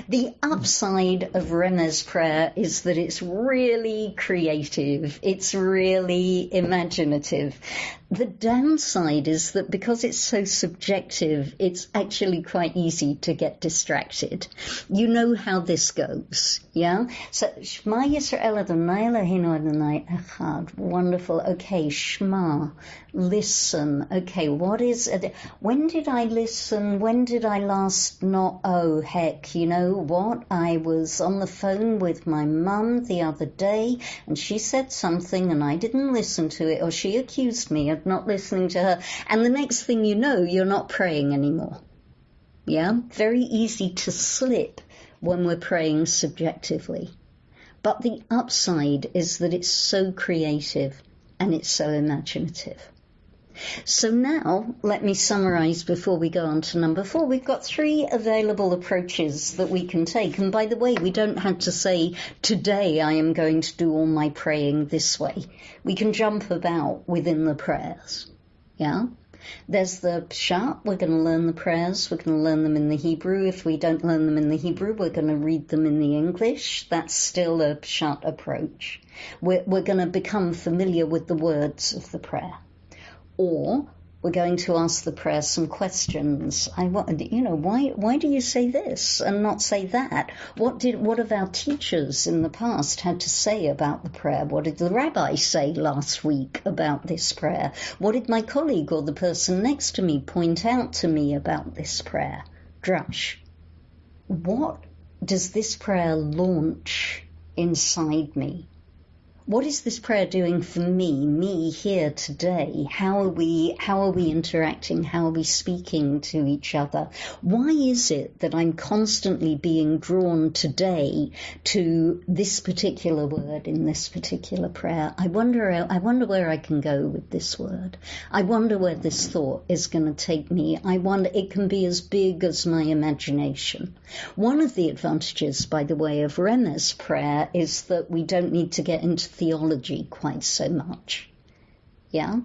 The upside of Remez prayer is that it's really creative. It's really imaginative. The downside is that because it's so subjective, it's actually quite easy to get distracted. You know how this goes, yeah? So, Shema Yisrael Adonai Eloheinu Adonai Echad. Wonderful. Okay, Shema. Listen. Okay, what is it? When did I listen? When did I last not? Oh, heck, you know what? I was on the phone with my mum the other day and she said something and I didn't listen to it, or she accused me of not listening to her. And the next thing you know, you're not praying anymore. Yeah? Very easy to slip when we're praying subjectively. But the upside is that it's so creative and it's so imaginative. So now, let me summarize before we go on to number 4. We've got 3 available approaches that we can take. And by the way, we don't have to say, today I am going to do all my praying this way. We can jump about within the prayers. Yeah? There's the Pshat. We're going to learn the prayers. We're going to learn them in the Hebrew. If we don't learn them in the Hebrew, we're going to read them in the English. That's still a Pshat approach. We're going to become familiar with the words of the prayer. Or we're going to ask the prayer some questions. Why do you say this and not say that? What have our teachers in the past had to say about the prayer? What did the Rabbi say last week about this prayer? What did my colleague or the person next to me point out to me about this prayer? Drush. What does this prayer launch inside me? What is this prayer doing for me here today? How are we interacting? How are we speaking to each other? Why is it that I'm constantly being drawn today to this particular word in this particular prayer? I wonder where I can go with this word. I wonder where this thought is going to take me. I wonder, it can be as big as my imagination. One of the advantages, by the way, of Remez prayer is that we don't need to get into theology quite so much. Yeah?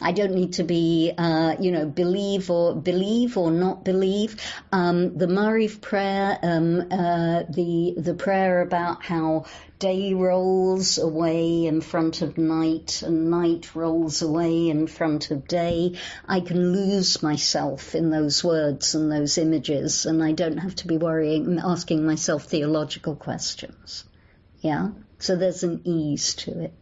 I don't need to be, believe or not believe. The Mariv prayer, the prayer about how day rolls away in front of night and night rolls away in front of day. I can lose myself in those words and those images, and I don't have to be asking myself theological questions. Yeah? So there's an ease to it.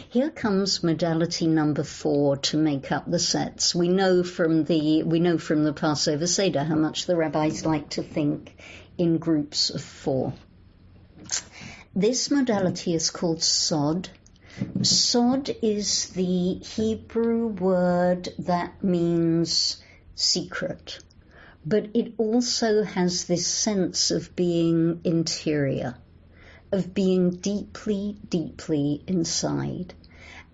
Here comes modality number 4 to make up the sets. We know from the Passover Seder how much the rabbis like to think in groups of 4. This modality is called sod. Sod is the Hebrew word that means secret, but it also has this sense of being interior, of being deeply, deeply inside.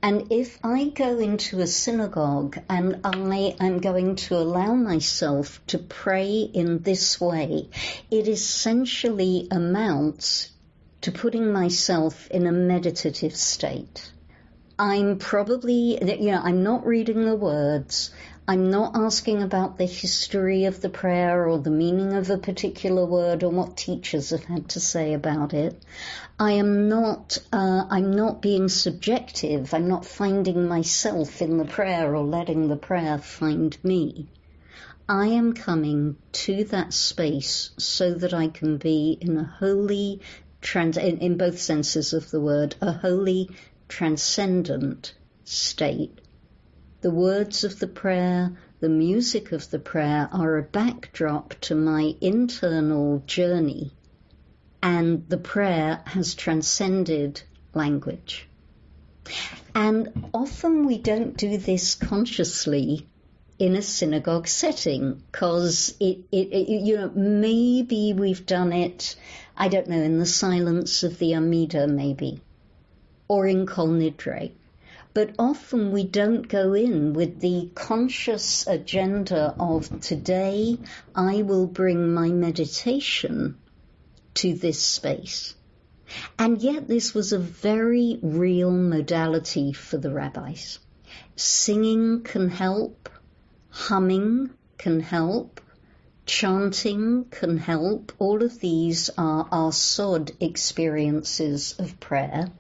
And if I go into a synagogue and I am going to allow myself to pray in this way, it essentially amounts to putting myself in a meditative state. I'm probably, I'm not reading the words. I'm not asking about the history of the prayer or the meaning of a particular word or what teachers have had to say about it. I'm not being subjective. I'm not finding myself in the prayer or letting the prayer find me. I am coming to that space so that I can be in a holy, in both senses of the word, a holy, transcendent state. The words of the prayer, the music of the prayer are a backdrop to my internal journey. and the prayer has transcended language. And often we don't do this consciously in a synagogue setting, because maybe we've done it, I don't know, in the silence of the Amida maybe, or in Kol Nidre. But often we don't go in with the conscious agenda of, today I will bring my meditation to this space. And yet this was a very real modality for the rabbis. Singing can help, humming can help, chanting can help. All of these are our sod experiences of prayer.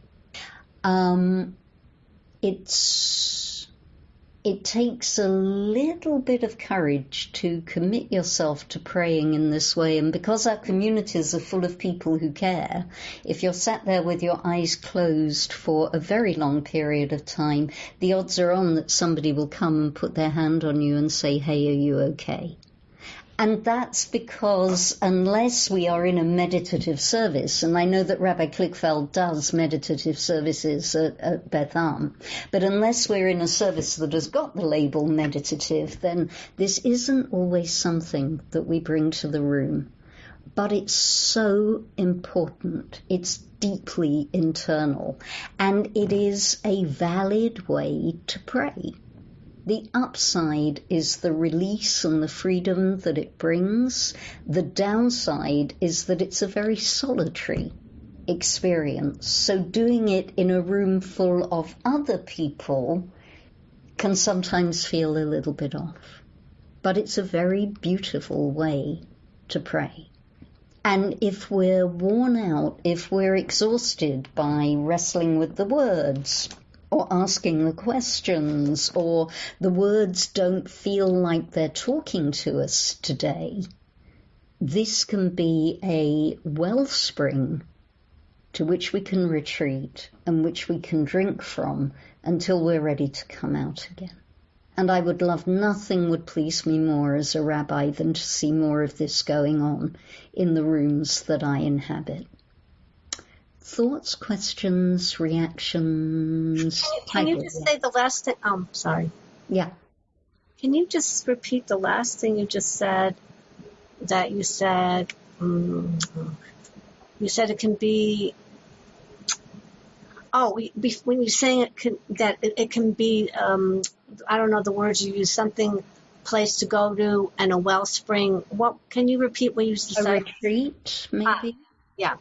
It takes a little bit of courage to commit yourself to praying in this way. And because our communities are full of people who care, if you're sat there with your eyes closed for a very long period of time, the odds are on that somebody will come and put their hand on you and say, hey, are you okay? And that's because unless we are in a meditative service, and I know that Rabbi Klickfeld does meditative services at Beth Am, but unless we're in a service that has got the label meditative, then this isn't always something that we bring to the room. But it's so important. It's deeply internal, and it is a valid way to pray. The upside is the release and the freedom that it brings. The downside is that it's a very solitary experience. So doing it in a room full of other people can sometimes feel a little bit off. But it's a very beautiful way to pray. And if we're worn out, if we're exhausted by wrestling with the words, or asking the questions, or the words don't feel like they're talking to us today, this can be a wellspring to which we can retreat and which we can drink from until we're ready to come out again. And I would love, nothing would please me more as a rabbi than to see more of this going on in the rooms that I inhabit. Thoughts, questions, reactions? Can you just say the last thing? Sorry. Yeah. Can you just repeat the last thing you just said? That you said, you said it can be. When you're saying it can be, I don't know the words you use. Something, place to go to, and a wellspring. What can you repeat what you said? A retreat, maybe. Yeah.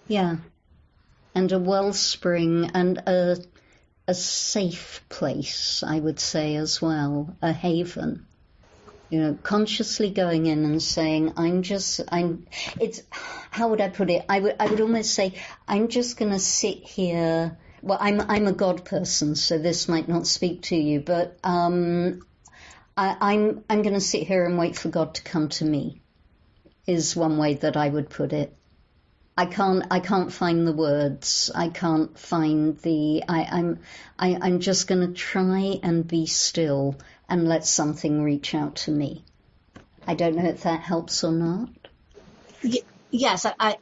Yeah. And a wellspring and a safe place, I would say as well, a haven. Consciously going in and saying, how would I put it? I would almost say, I'm just going to sit here. Well, I'm a God person, so this might not speak to you, but I'm going to sit here and wait for God to come to me, is one way that I would put it. I can't find the words. I can't find I'm just going to try and be still and let something reach out to me. I don't know if that helps or not. Yes, I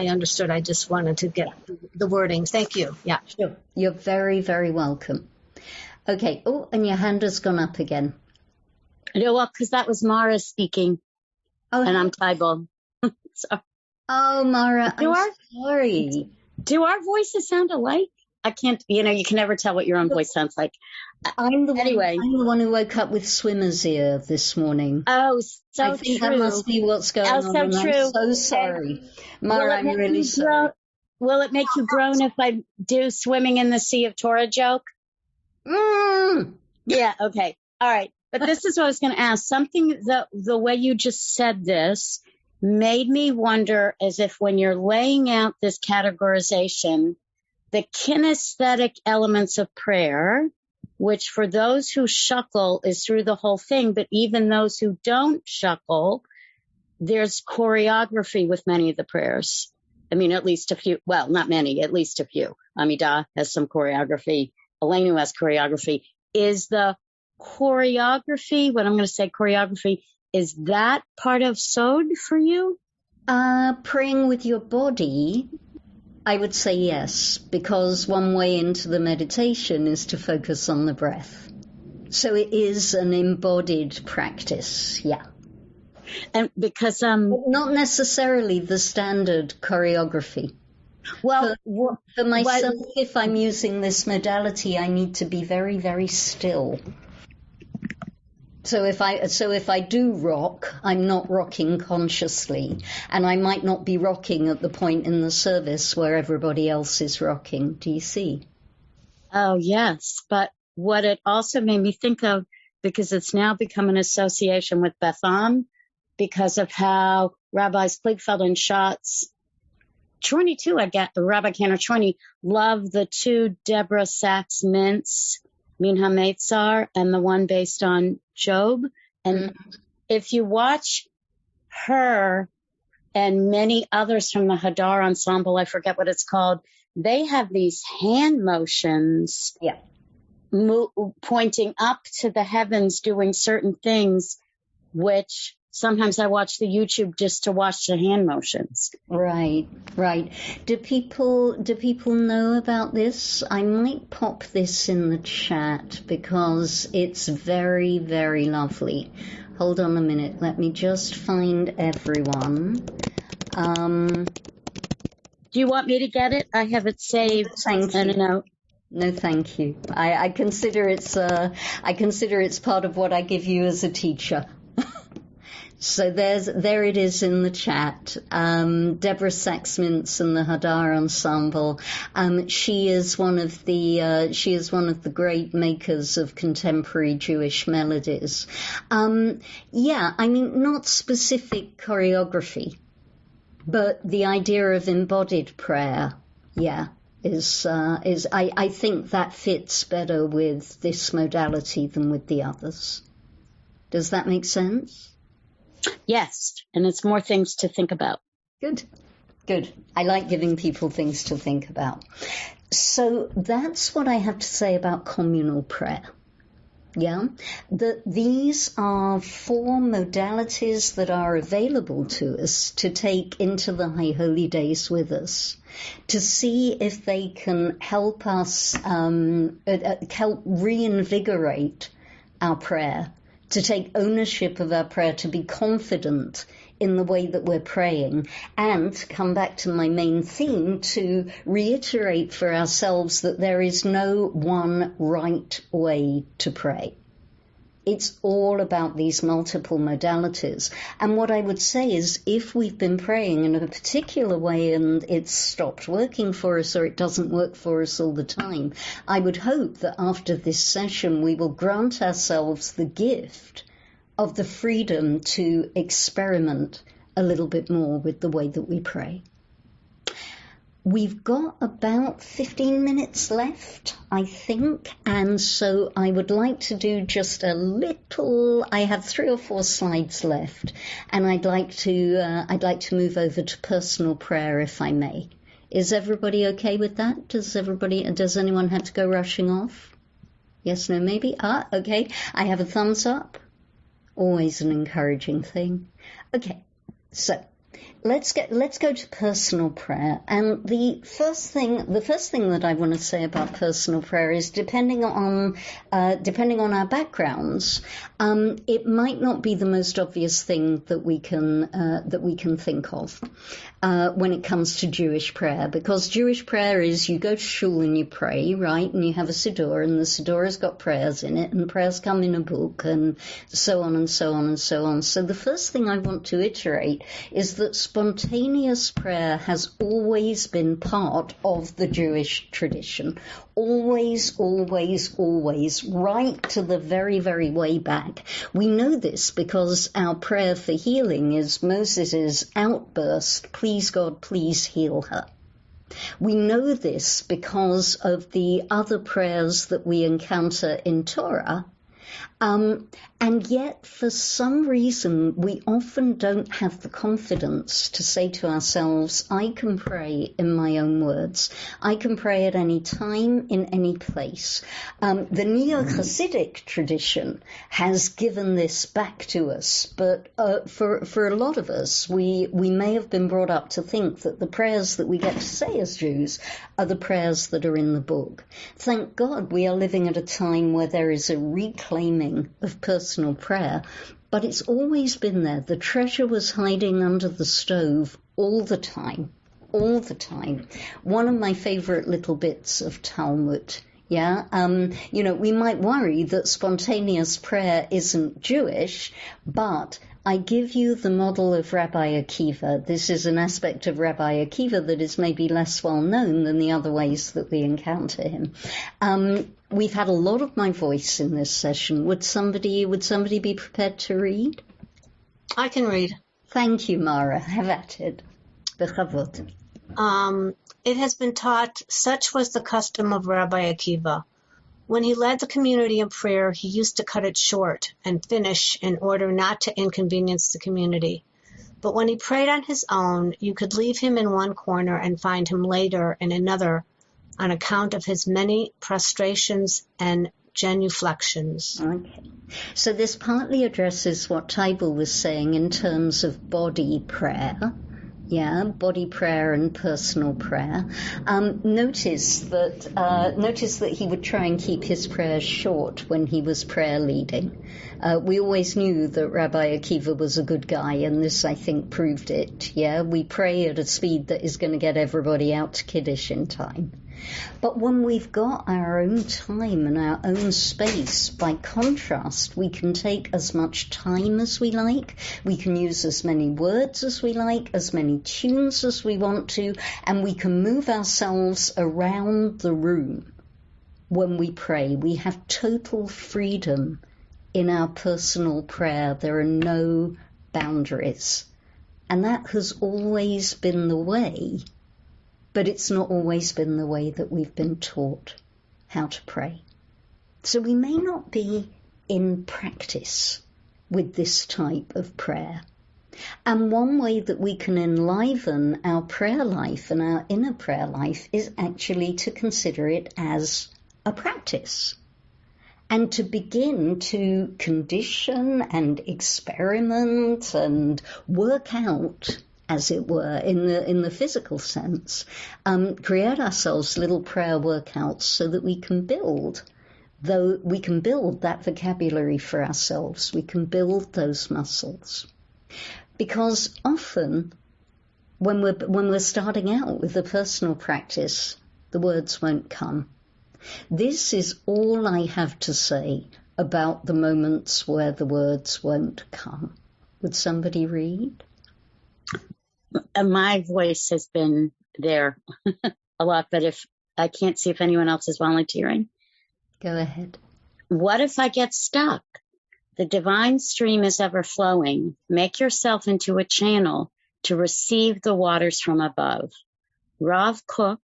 understood. I just wanted to get the wording. Thank you. Yeah. Sure. You're very, very welcome. Okay. Oh, and your hand has gone up again. Well, because that was Mara speaking. Oh, and I'm Tybal. Sorry. Oh, Mara, I'm sorry. Do our voices sound alike? I can't, you can never tell what your own voice sounds like. I'm the one who woke up with swimmer's ear this morning. Oh, so I think true. That must be what's going on. So true. I'm so sorry. Mara, I'm really sorry. Will it make you groan if I do swimming in the sea of Torah joke? Yeah, okay. All right. But this is what I was going to ask. Something the way you just said this made me wonder, as if when you're laying out this categorization, the kinesthetic elements of prayer, which for those who shuckle is through the whole thing, but even those who don't shuckle, there's choreography with many of the prayers. I mean, at least a few. Well, not many, at least a few. Amidah has some choreography. Elenu has choreography. Is the choreography, what I'm going to say choreography, is that part of Sod for you? Praying with your body, I would say yes, because one way into the meditation is to focus on the breath. So it is an embodied practice, yeah. And because but not necessarily the standard choreography. Well, for myself, if I'm using this modality, I need to be very, very still. So if I do rock, I'm not rocking consciously, and I might not be rocking at the point in the service where everybody else is rocking. Do you see? Oh, yes. But what it also made me think of, because it's now become an association with Beth Am, because of how Rabbis Pligfeld and Schatz, Chorny too, Rabbi Cantor Chorny, love the two Deborah Sachs Mintz, Minha Meitzar, and the one based on Job. And if you watch her and many others from the Hadar ensemble, I forget what it's called, they have these hand motions pointing up to the heavens, doing certain things, which sometimes I watch the YouTube just to watch the hand motions. Right. Do people know about this? I might pop this in the chat because it's very, very lovely. Hold on a minute. Let me just find everyone. Do you want me to get it? I have it saved. Thank you. No, thank you. I consider it's part of what I give you as a teacher. So there it is in the chat. Deborah Sachs-Mintz and the Hadar ensemble. She is one of the great makers of contemporary Jewish melodies. Not specific choreography, but the idea of embodied prayer. I think that fits better with this modality than with the others. Does that make sense? Yes, and it's more things to think about. Good. I like giving people things to think about. So that's what I have to say about communal prayer. Yeah, these are 4 modalities that are available to us to take into the High Holy Days with us, to see if they can help us, help reinvigorate our prayer, to take ownership of our prayer, to be confident in the way that we're praying, and to come back to my main theme, to reiterate for ourselves that there is no one right way to pray. It's all about these multiple modalities. And what I would say is, if we've been praying in a particular way and it's stopped working for us, or it doesn't work for us all the time, I would hope that after this session we will grant ourselves the gift of the freedom to experiment a little bit more with the way that we pray. We've got about 15 minutes left, I think, and so I would like to do just a little. I have 3 or 4 slides left, and I'd like to move over to personal prayer, if I may. Is everybody okay with that? Does anyone have to go rushing off? Yes, no, maybe? Okay. I have a thumbs up. Always an encouraging thing. Okay, so let's go to personal prayer. And the first thing that I want to say about personal prayer is, depending on our backgrounds, it might not be the most obvious thing that we can think of when it comes to Jewish prayer, because Jewish prayer is, you go to shul and you pray, right? And you have a siddur, and the siddur has got prayers in it, and prayers come in a book, and so on and so on and so on. So the first thing I want to iterate is that spontaneous prayer has always been part of the Jewish tradition. Always, always, always, right to the very, very way back. We know this because our prayer for healing is Moses' outburst, "Please God, please heal her." We know this because of the other prayers that we encounter in Torah, And yet, for some reason, we often don't have the confidence to say to ourselves, I can pray in my own words. I can pray at any time, in any place. The Neo-Hasidic tradition has given this back to us, but for a lot of us, we may have been brought up to think that the prayers that we get to say as Jews are the prayers that are in the book. Thank God we are living at a time where there is a reclaiming of personal prayer, but it's always been there. The treasure was hiding under the stove all the time. One of my favorite little bits of Talmud. Yeah, we might worry that spontaneous prayer isn't Jewish, but I give you the model of Rabbi Akiva. This is an aspect of Rabbi Akiva that is maybe less well known than the other ways that we encounter him. We've had a lot of my voice in this session. Would somebody be prepared to read? I can read. Thank you, Mara. Have at it. Bechavot. It has been taught, such was the custom of Rabbi Akiva. When he led the community in prayer, he used to cut it short and finish in order not to inconvenience the community. But when he prayed on his own, you could leave him in one corner and find him later in another on account of his many prostrations and genuflections. Okay. So this partly addresses what Tybal was saying in terms of body prayer. Yeah, body prayer and personal prayer. Notice that he would try and keep his prayers short when he was prayer leading. We always knew that Rabbi Akiva was a good guy, and this, I think, proved it. Yeah, we pray at a speed that is going to get everybody out to Kiddush in time. But when we've got our own time and our own space, by contrast, we can take as much time as we like, we can use as many words as we like, as many tunes as we want to, and we can move ourselves around the room when we pray. We have total freedom in our personal prayer. There are no boundaries. And that has always been the way. But it's not always been the way that we've been taught how to pray. So we may not be in practice with this type of prayer. And one way that we can enliven our prayer life and our inner prayer life is actually to consider it as a practice. And to begin to condition and experiment and work out, as it were, in the physical sense, create ourselves little prayer workouts so that we can build that vocabulary for ourselves. We can build those muscles. Because often, when we're starting out with a personal practice, the words won't come. This is all I have to say about the moments where the words won't come. Would somebody read? My voice has been there a lot, but if I can't see if anyone else is volunteering. Go ahead. What if I get stuck? The divine stream is ever flowing. Make yourself into a channel to receive the waters from above. Rav Kook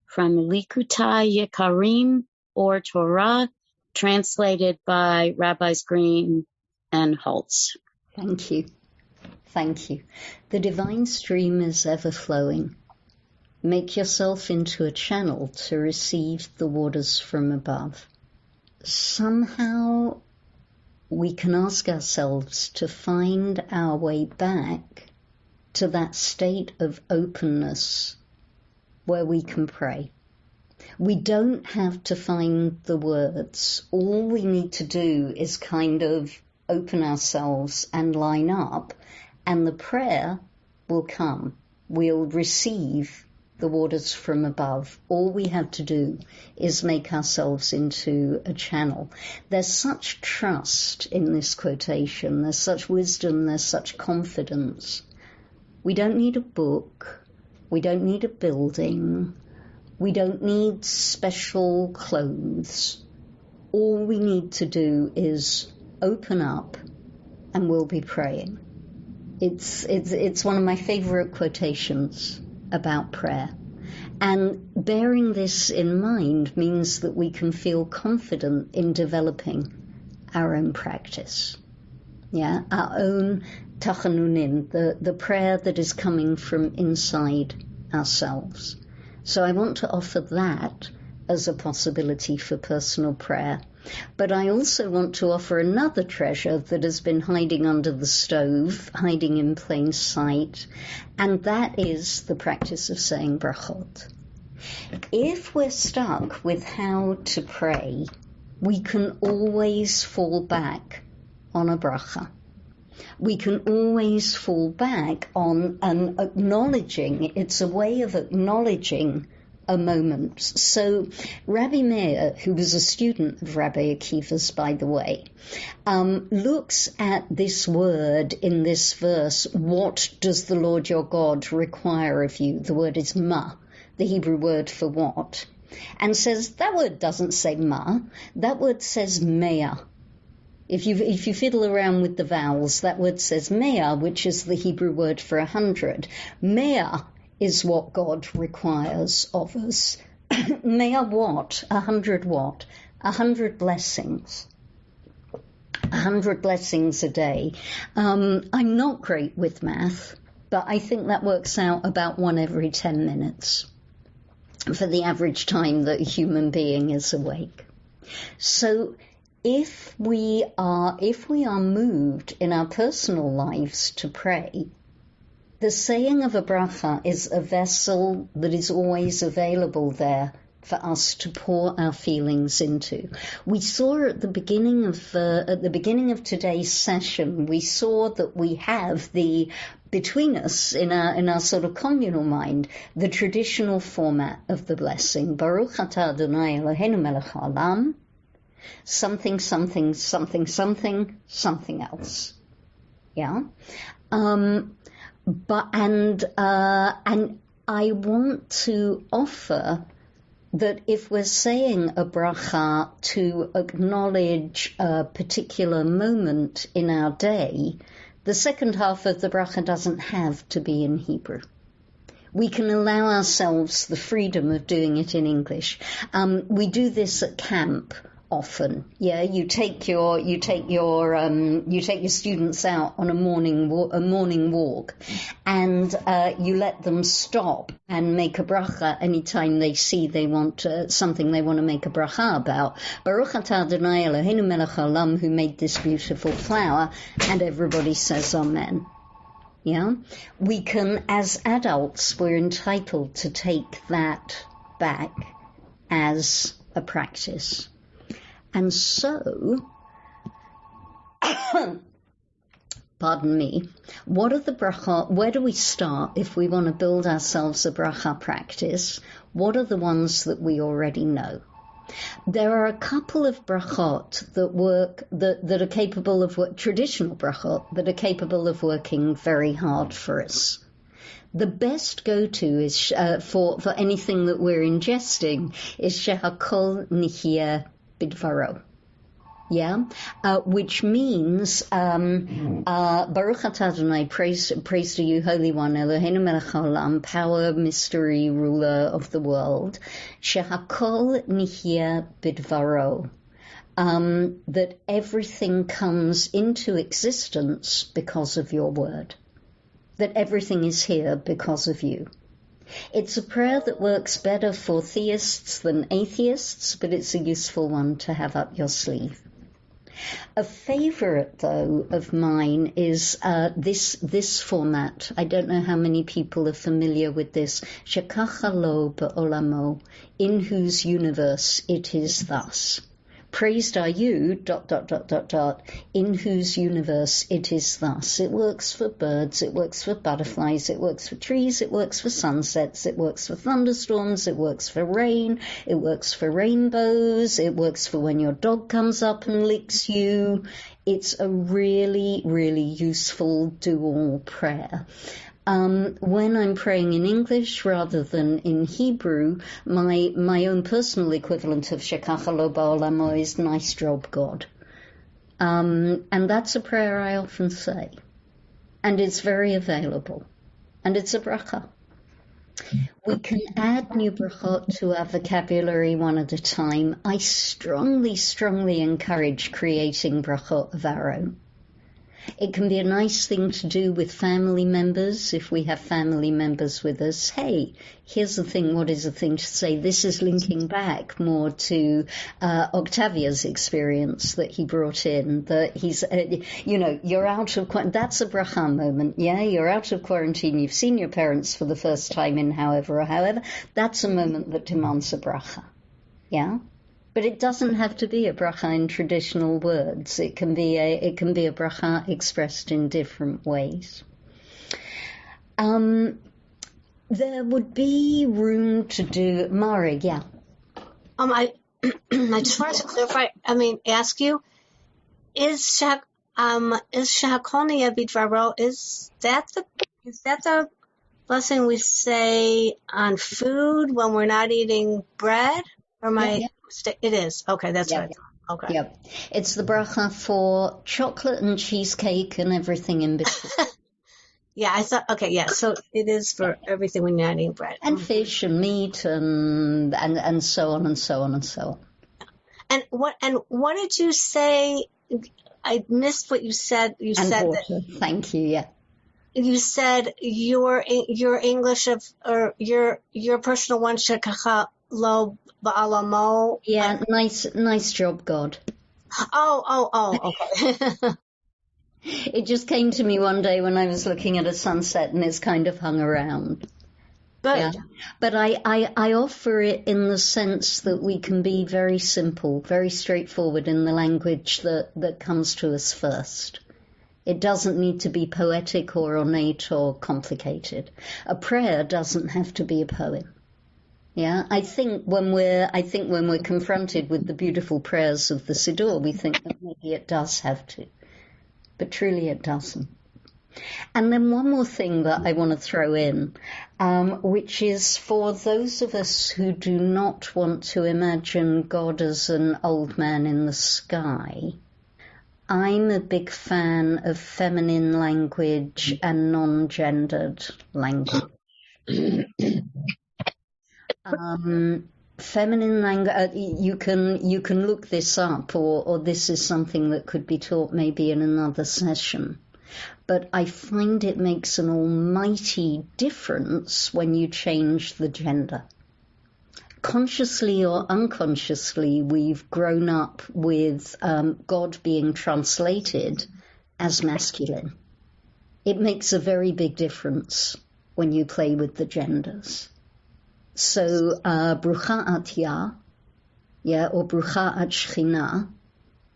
from Likutei Yekarim or Torah, translated by Rabbis Green and Holtz. Thank you. Thank you. The divine stream is ever flowing. Make yourself into a channel to receive the waters from above. Somehow we can ask ourselves to find our way back to that state of openness where we can pray. We don't have to find the words. All we need to do is kind of open ourselves and line up, and the prayer will come. We'll receive the waters from above. All we have to do is make ourselves into a channel. There's such trust in this quotation. There's such wisdom. There's such confidence. We don't need a book. We don't need a building. We don't need special clothes. All we need to do is open up and we'll be praying. It's one of my favorite quotations about prayer. And bearing this in mind means that we can feel confident in developing our own practice. Yeah, our own tachanunim, the prayer that is coming from inside ourselves. So I want to offer that as a possibility for personal prayer. But I also want to offer another treasure that has been hiding under the stove, hiding in plain sight, and that is the practice of saying brachot. If we're stuck with how to pray, we can always fall back on a bracha. We can always fall back on an acknowledging. It's a way of acknowledging a moment. So Rabbi Meir, who was a student of Rabbi Akiva's, by the way, looks at this word in this verse, what does the Lord your God require of you? The word is ma, the Hebrew word for what, and says that word doesn't say ma, that word says mea. If you fiddle around with the vowels, that word says mea, which is the Hebrew word for 100. Mea is what God requires of us. Mea what? 100 what? 100 blessings. 100 blessings a day. I'm not great with math, but I think that works out about 1 every 10 minutes for the average time that a human being is awake. So if we are moved in our personal lives to pray, the saying of a bracha is a vessel that is always available there for us to pour our feelings into. We saw at the beginning of today's session, we saw that we have between us in our sort of communal mind, the traditional format of the blessing. Baruch atah Adonai Eloheinu melech haolam, something, something, something, something, something else. Yeah. And I want to offer that if we're saying a bracha to acknowledge a particular moment in our day, the second half of the bracha doesn't have to be in Hebrew. We can allow ourselves the freedom of doing it in English. We do this at camp often. Yeah, you take your students out on a morning walk, and you let them stop and make a bracha anytime they see they want something they want to make a bracha about. Baruch atah Adonai Eloheinu melech haolam, who made this beautiful flower, and everybody says amen. Yeah, we can, as adults, we're entitled to take that back as a practice. And so, pardon me, what are the bracha? Where do we start if we want to build ourselves a bracha practice? What are the ones that we already know? There are a couple of brachot that are capable of traditional brachot that are capable of working very hard for us. The best go-to is for anything that we're ingesting is shehakol nihya bidvaro. Yeah, which means Baruch atah Adonai, praise to you, Holy One, Eloheinu melech haolam, power, mystery, ruler of the world. Shehakol nihya bidvaro, that everything comes into existence because of your word. That everything is here because of you. It's a prayer that works better for theists than atheists, but it's a useful one to have up your sleeve. A favorite, though, of mine is this format. I don't know how many people are familiar with this. Shekach lo be'olamo, in whose universe it is thus. Praised are you, ... in whose universe it is thus. It works for birds, it works for butterflies, it works for trees, it works for sunsets, it works for thunderstorms, it works for rain, it works for rainbows, it works for when your dog comes up and licks you. It's a really, really useful do-all prayer. When I'm praying in English rather than in Hebrew, my own personal equivalent of Shekach lo ba'olamo is nice job, God. And that's a prayer I often say. And it's very available. And it's a bracha. We can add new brachot to our vocabulary one at a time. I strongly, strongly encourage creating brachot of our own. It can be a nice thing to do with family members. If we have family members with us, hey, here's the thing, what is the thing to say? This is linking back more to Octavia's experience that he brought in, that he's, you're out of, that's a bracha moment, yeah? You're out of quarantine, you've seen your parents for the first time in however, that's a moment that demands a bracha, yeah? But it doesn't have to be a bracha in traditional words. It can be a bracha expressed in different ways. There would be room to do Marig, yeah. I just wanted to clarify. Ask you: Is Shehakol Bidvaro? Is that the blessing we say on food when we're not eating bread? Or It is. Okay, that's right. Okay. Yep. It's the bracha for chocolate and cheesecake and everything in between. Yeah, I thought, okay, yeah, so it is for everything when you're not eating bread. And fish and meat and so on and so on and so on. And what did you say? I missed what you said. You and said water. That. Thank you, yeah. You said your English or your personal one, shekacha lo ba'alamo. Yeah, nice job, God. Oh, okay. It just came to me one day when I was looking at a sunset and it's kind of hung around. Good. Yeah. But I offer it in the sense that we can be very simple, very straightforward in the language that comes to us first. It doesn't need to be poetic or ornate or complicated. A prayer doesn't have to be a poem. Yeah, I think when we're confronted with the beautiful prayers of the Siddur, we think that maybe it does have to, but truly it doesn't. And then one more thing that I want to throw in, which is for those of us who do not want to imagine God as an old man in the sky. I'm a big fan of feminine language and non-gendered language. Feminine language, you can look this up, or this is something that could be taught maybe in another session. But I find it makes an almighty difference when you change the gender. Consciously or unconsciously, we've grown up with God being translated as masculine. It makes a very big difference when you play with the genders. So, Brucha at Yah, or Brucha at Shechina,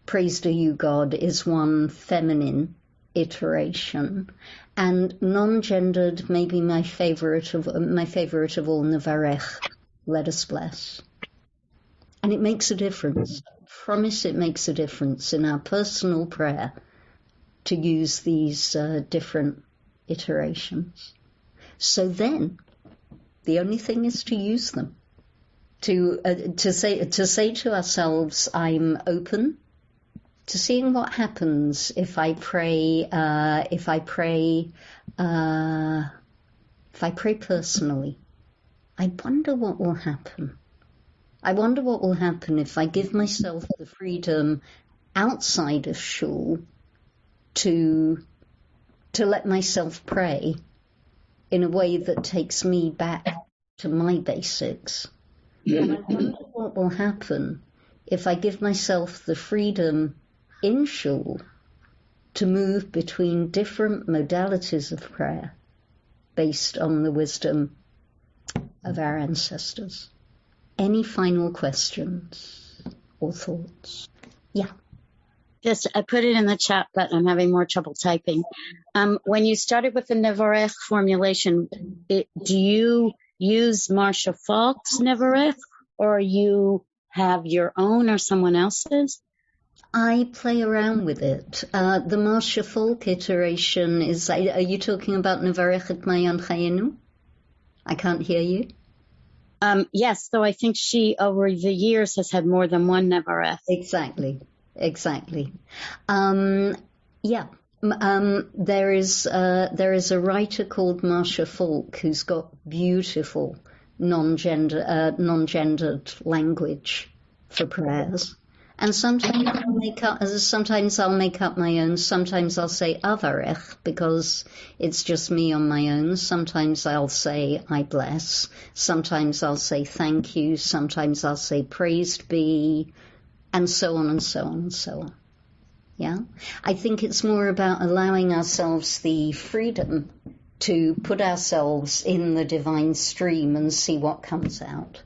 praise to you, God, is one feminine iteration, and non-gendered may be my favorite of all, Nevarech, let us bless. And it makes a difference. I promise it makes a difference in our personal prayer to use these different iterations. So then, the only thing is to use them. To say to ourselves, I'm open to seeing what happens if I pray personally. I wonder what will happen. I wonder what will happen if I give myself the freedom outside of shul to let myself pray in a way that takes me back to my basics. And I wonder what will happen if I give myself the freedom in shul to move between different modalities of prayer based on the wisdom of our ancestors. Any final questions or thoughts? Yeah. Yes, I put it in the chat, but I'm having more trouble typing. When you started with the Nevarech formulation, do you use Marsha Falk's Nevarech, or you have your own or someone else's? I play around with it. The Marsha Falk iteration is, are you talking about Nevarech et Mayan Chayenu? I can't hear you. Yes, though I think she, over the years, has had more than one Nevarech. Exactly. Yeah. There is a writer called Marcia Falk who's got beautiful non-gendered language for prayers. And sometimes I'll make up my own. Sometimes I'll say avarech because it's just me on my own. Sometimes I'll say I bless. Sometimes I'll say thank you. Sometimes I'll say praised be, and so on and so on and so on. Yeah, I think it's more about allowing ourselves the freedom to put ourselves in the divine stream and see what comes out.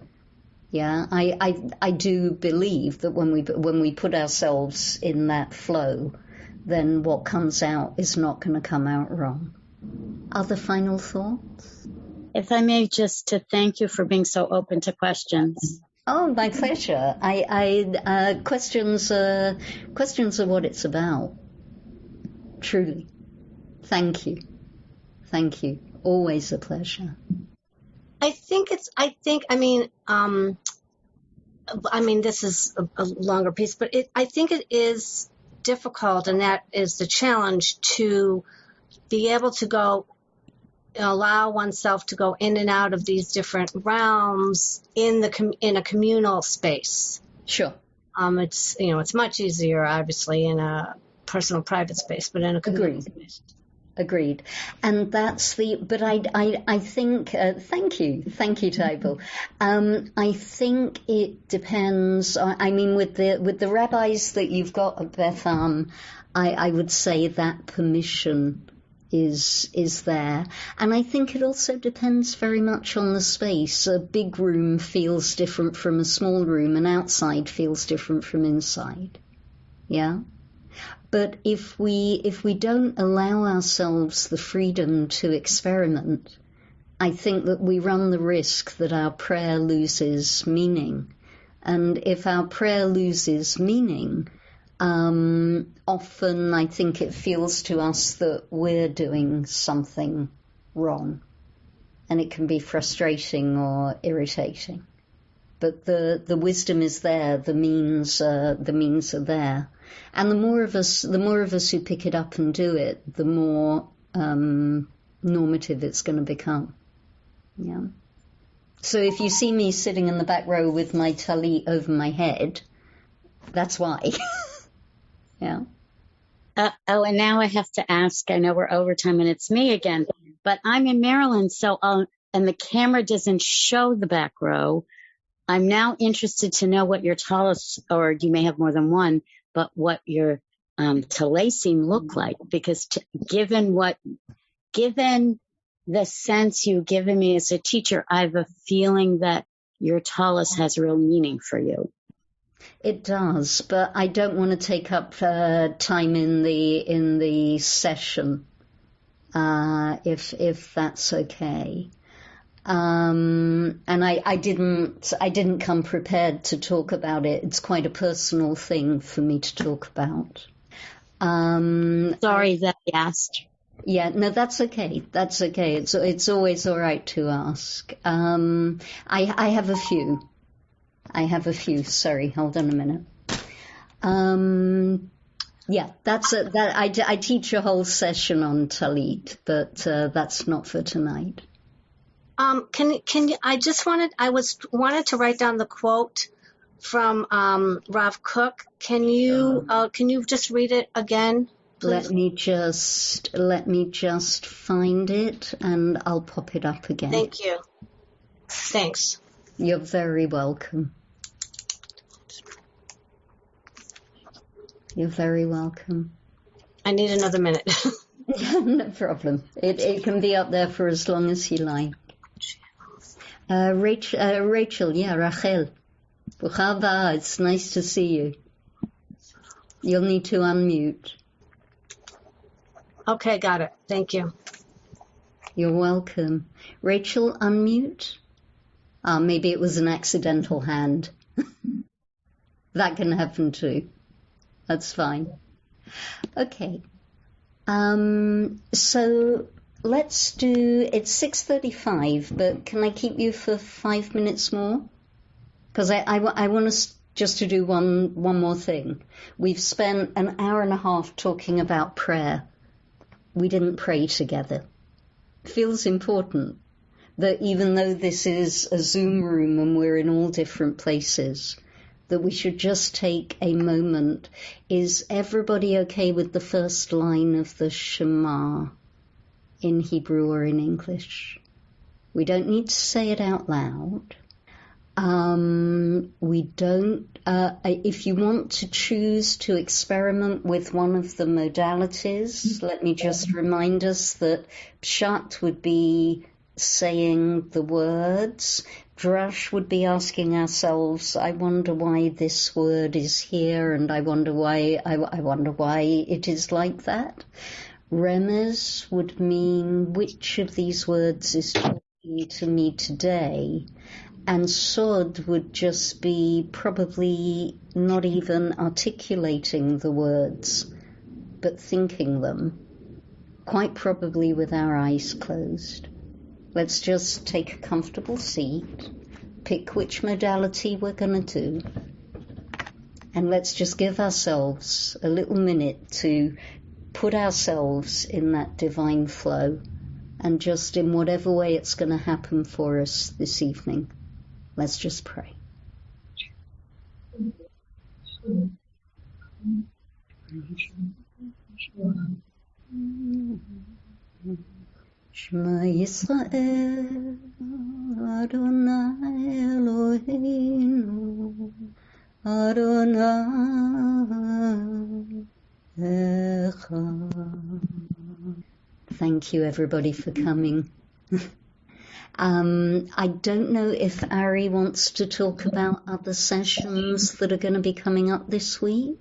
Yeah, I do believe that when we put ourselves in that flow, then what comes out is not going to come out wrong. Other final thoughts? If I may, just to thank you for being so open to questions. Oh, my pleasure. Questions are what it's about. Truly. Thank you. Always a pleasure. I mean, this is a longer piece, but I think it is difficult, and that is the challenge, to be able to go, allow oneself to go in and out of these different realms in a communal space. Sure. It's much easier, obviously, in a personal, private space, but in a communal space. Agreed. And that's but I think, thank you, Taibo. I think it depends. I mean, with the rabbis that you've got at Beth Am, I would say that permission is there. And I think it also depends very much on the space. A big room feels different from a small room, and outside feels different from inside. Yeah? But if we don't allow ourselves the freedom to experiment, I think that we run the risk that our prayer loses meaning. And if our prayer loses meaning, often I think it feels to us that we're doing something wrong. And it can be frustrating or irritating. But the wisdom is there, the means are there. And the more of us who pick it up and do it, the more normative it's going to become. Yeah. So if you see me sitting in the back row with my talit over my head, that's why. Yeah. And now I have to ask, I know we're over time and it's me again, but I'm in Maryland, and the camera doesn't show the back row. I'm now interested to know what your talis, or you may have more than one, but what your talasim look like, because given the sense you've given me as a teacher, I have a feeling that your talis has real meaning for you. It does, but I don't want to take up time in the session, if that's okay. And I didn't come prepared to talk about it. It's quite a personal thing for me to talk about. Sorry that I asked. Yeah, no, that's okay. That's okay. It's always all right to ask. I have a few. Sorry, hold on a minute. Yeah, I teach a whole session on talit, but that's not for tonight. Can you? I wanted to write down the quote from Rav Kook. Can you just read it again, please? Let me just find it, and I'll pop it up again. Thank you. Thanks. You're very welcome. You're very welcome. I need another minute. No problem. It can be up there for as long as you like. Rachel, yeah, Rachel. Brucha haba, it's nice to see you. You'll need to unmute. Okay, got it. Thank you. You're welcome. Rachel, unmute? Maybe it was an accidental hand. That can happen too. That's fine. Okay. So let's do, it's 6:35, but can I keep you for 5 minutes more? Because I want us just to do one more thing. We've spent an hour and a half talking about prayer, we didn't pray together. It feels important that even though this is a Zoom room and we're in all different places, that we should just take a moment. Is everybody okay with the first line of the Shema in Hebrew or in English? We don't need to say it out loud. We don't, if you want to choose to experiment with one of the modalities, let me just remind us that Pshat would be saying the words. Drush would be asking ourselves, I wonder why this word is here, and I wonder why it is like that. Remez would mean which of these words is talking to me today. And Sod would just be probably not even articulating the words, but thinking them, quite probably with our eyes closed. Let's just take a comfortable seat, pick which modality we're going to do, and let's just give ourselves a little minute to put ourselves in that divine flow, and just in whatever way it's going to happen for us this evening. Let's just pray. Shema Yisrael, Adonai Eloheinu, Adonai Echad. Thank you, everybody, for coming. I don't know if Ari wants to talk about other sessions that are going to be coming up this week.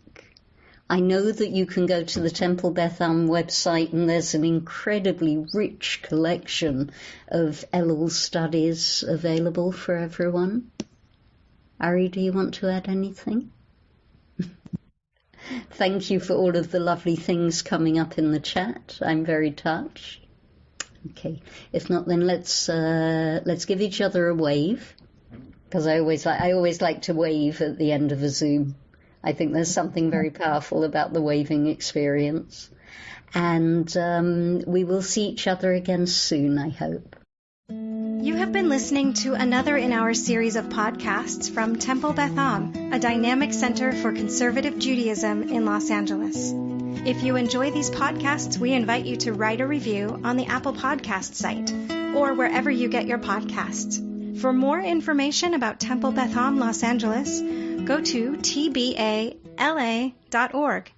I know that you can go to the Temple Beth Am website and there's an incredibly rich collection of Elul studies available for everyone. Ari, do you want to add anything? Thank you for all of the lovely things coming up in the chat. I'm very touched. Okay, if not, then let's give each other a wave, because I always like to wave at the end of a Zoom. I think there's something very powerful about the waving experience, and we will see each other again soon, I hope. You have been listening to another in our series of podcasts from Temple Beth Am, a dynamic center for conservative Judaism in Los Angeles. If you enjoy these podcasts, we invite you to write a review on the Apple Podcast site or wherever you get your podcasts. For more information about Temple Beth Am Los Angeles, go to tbala.org.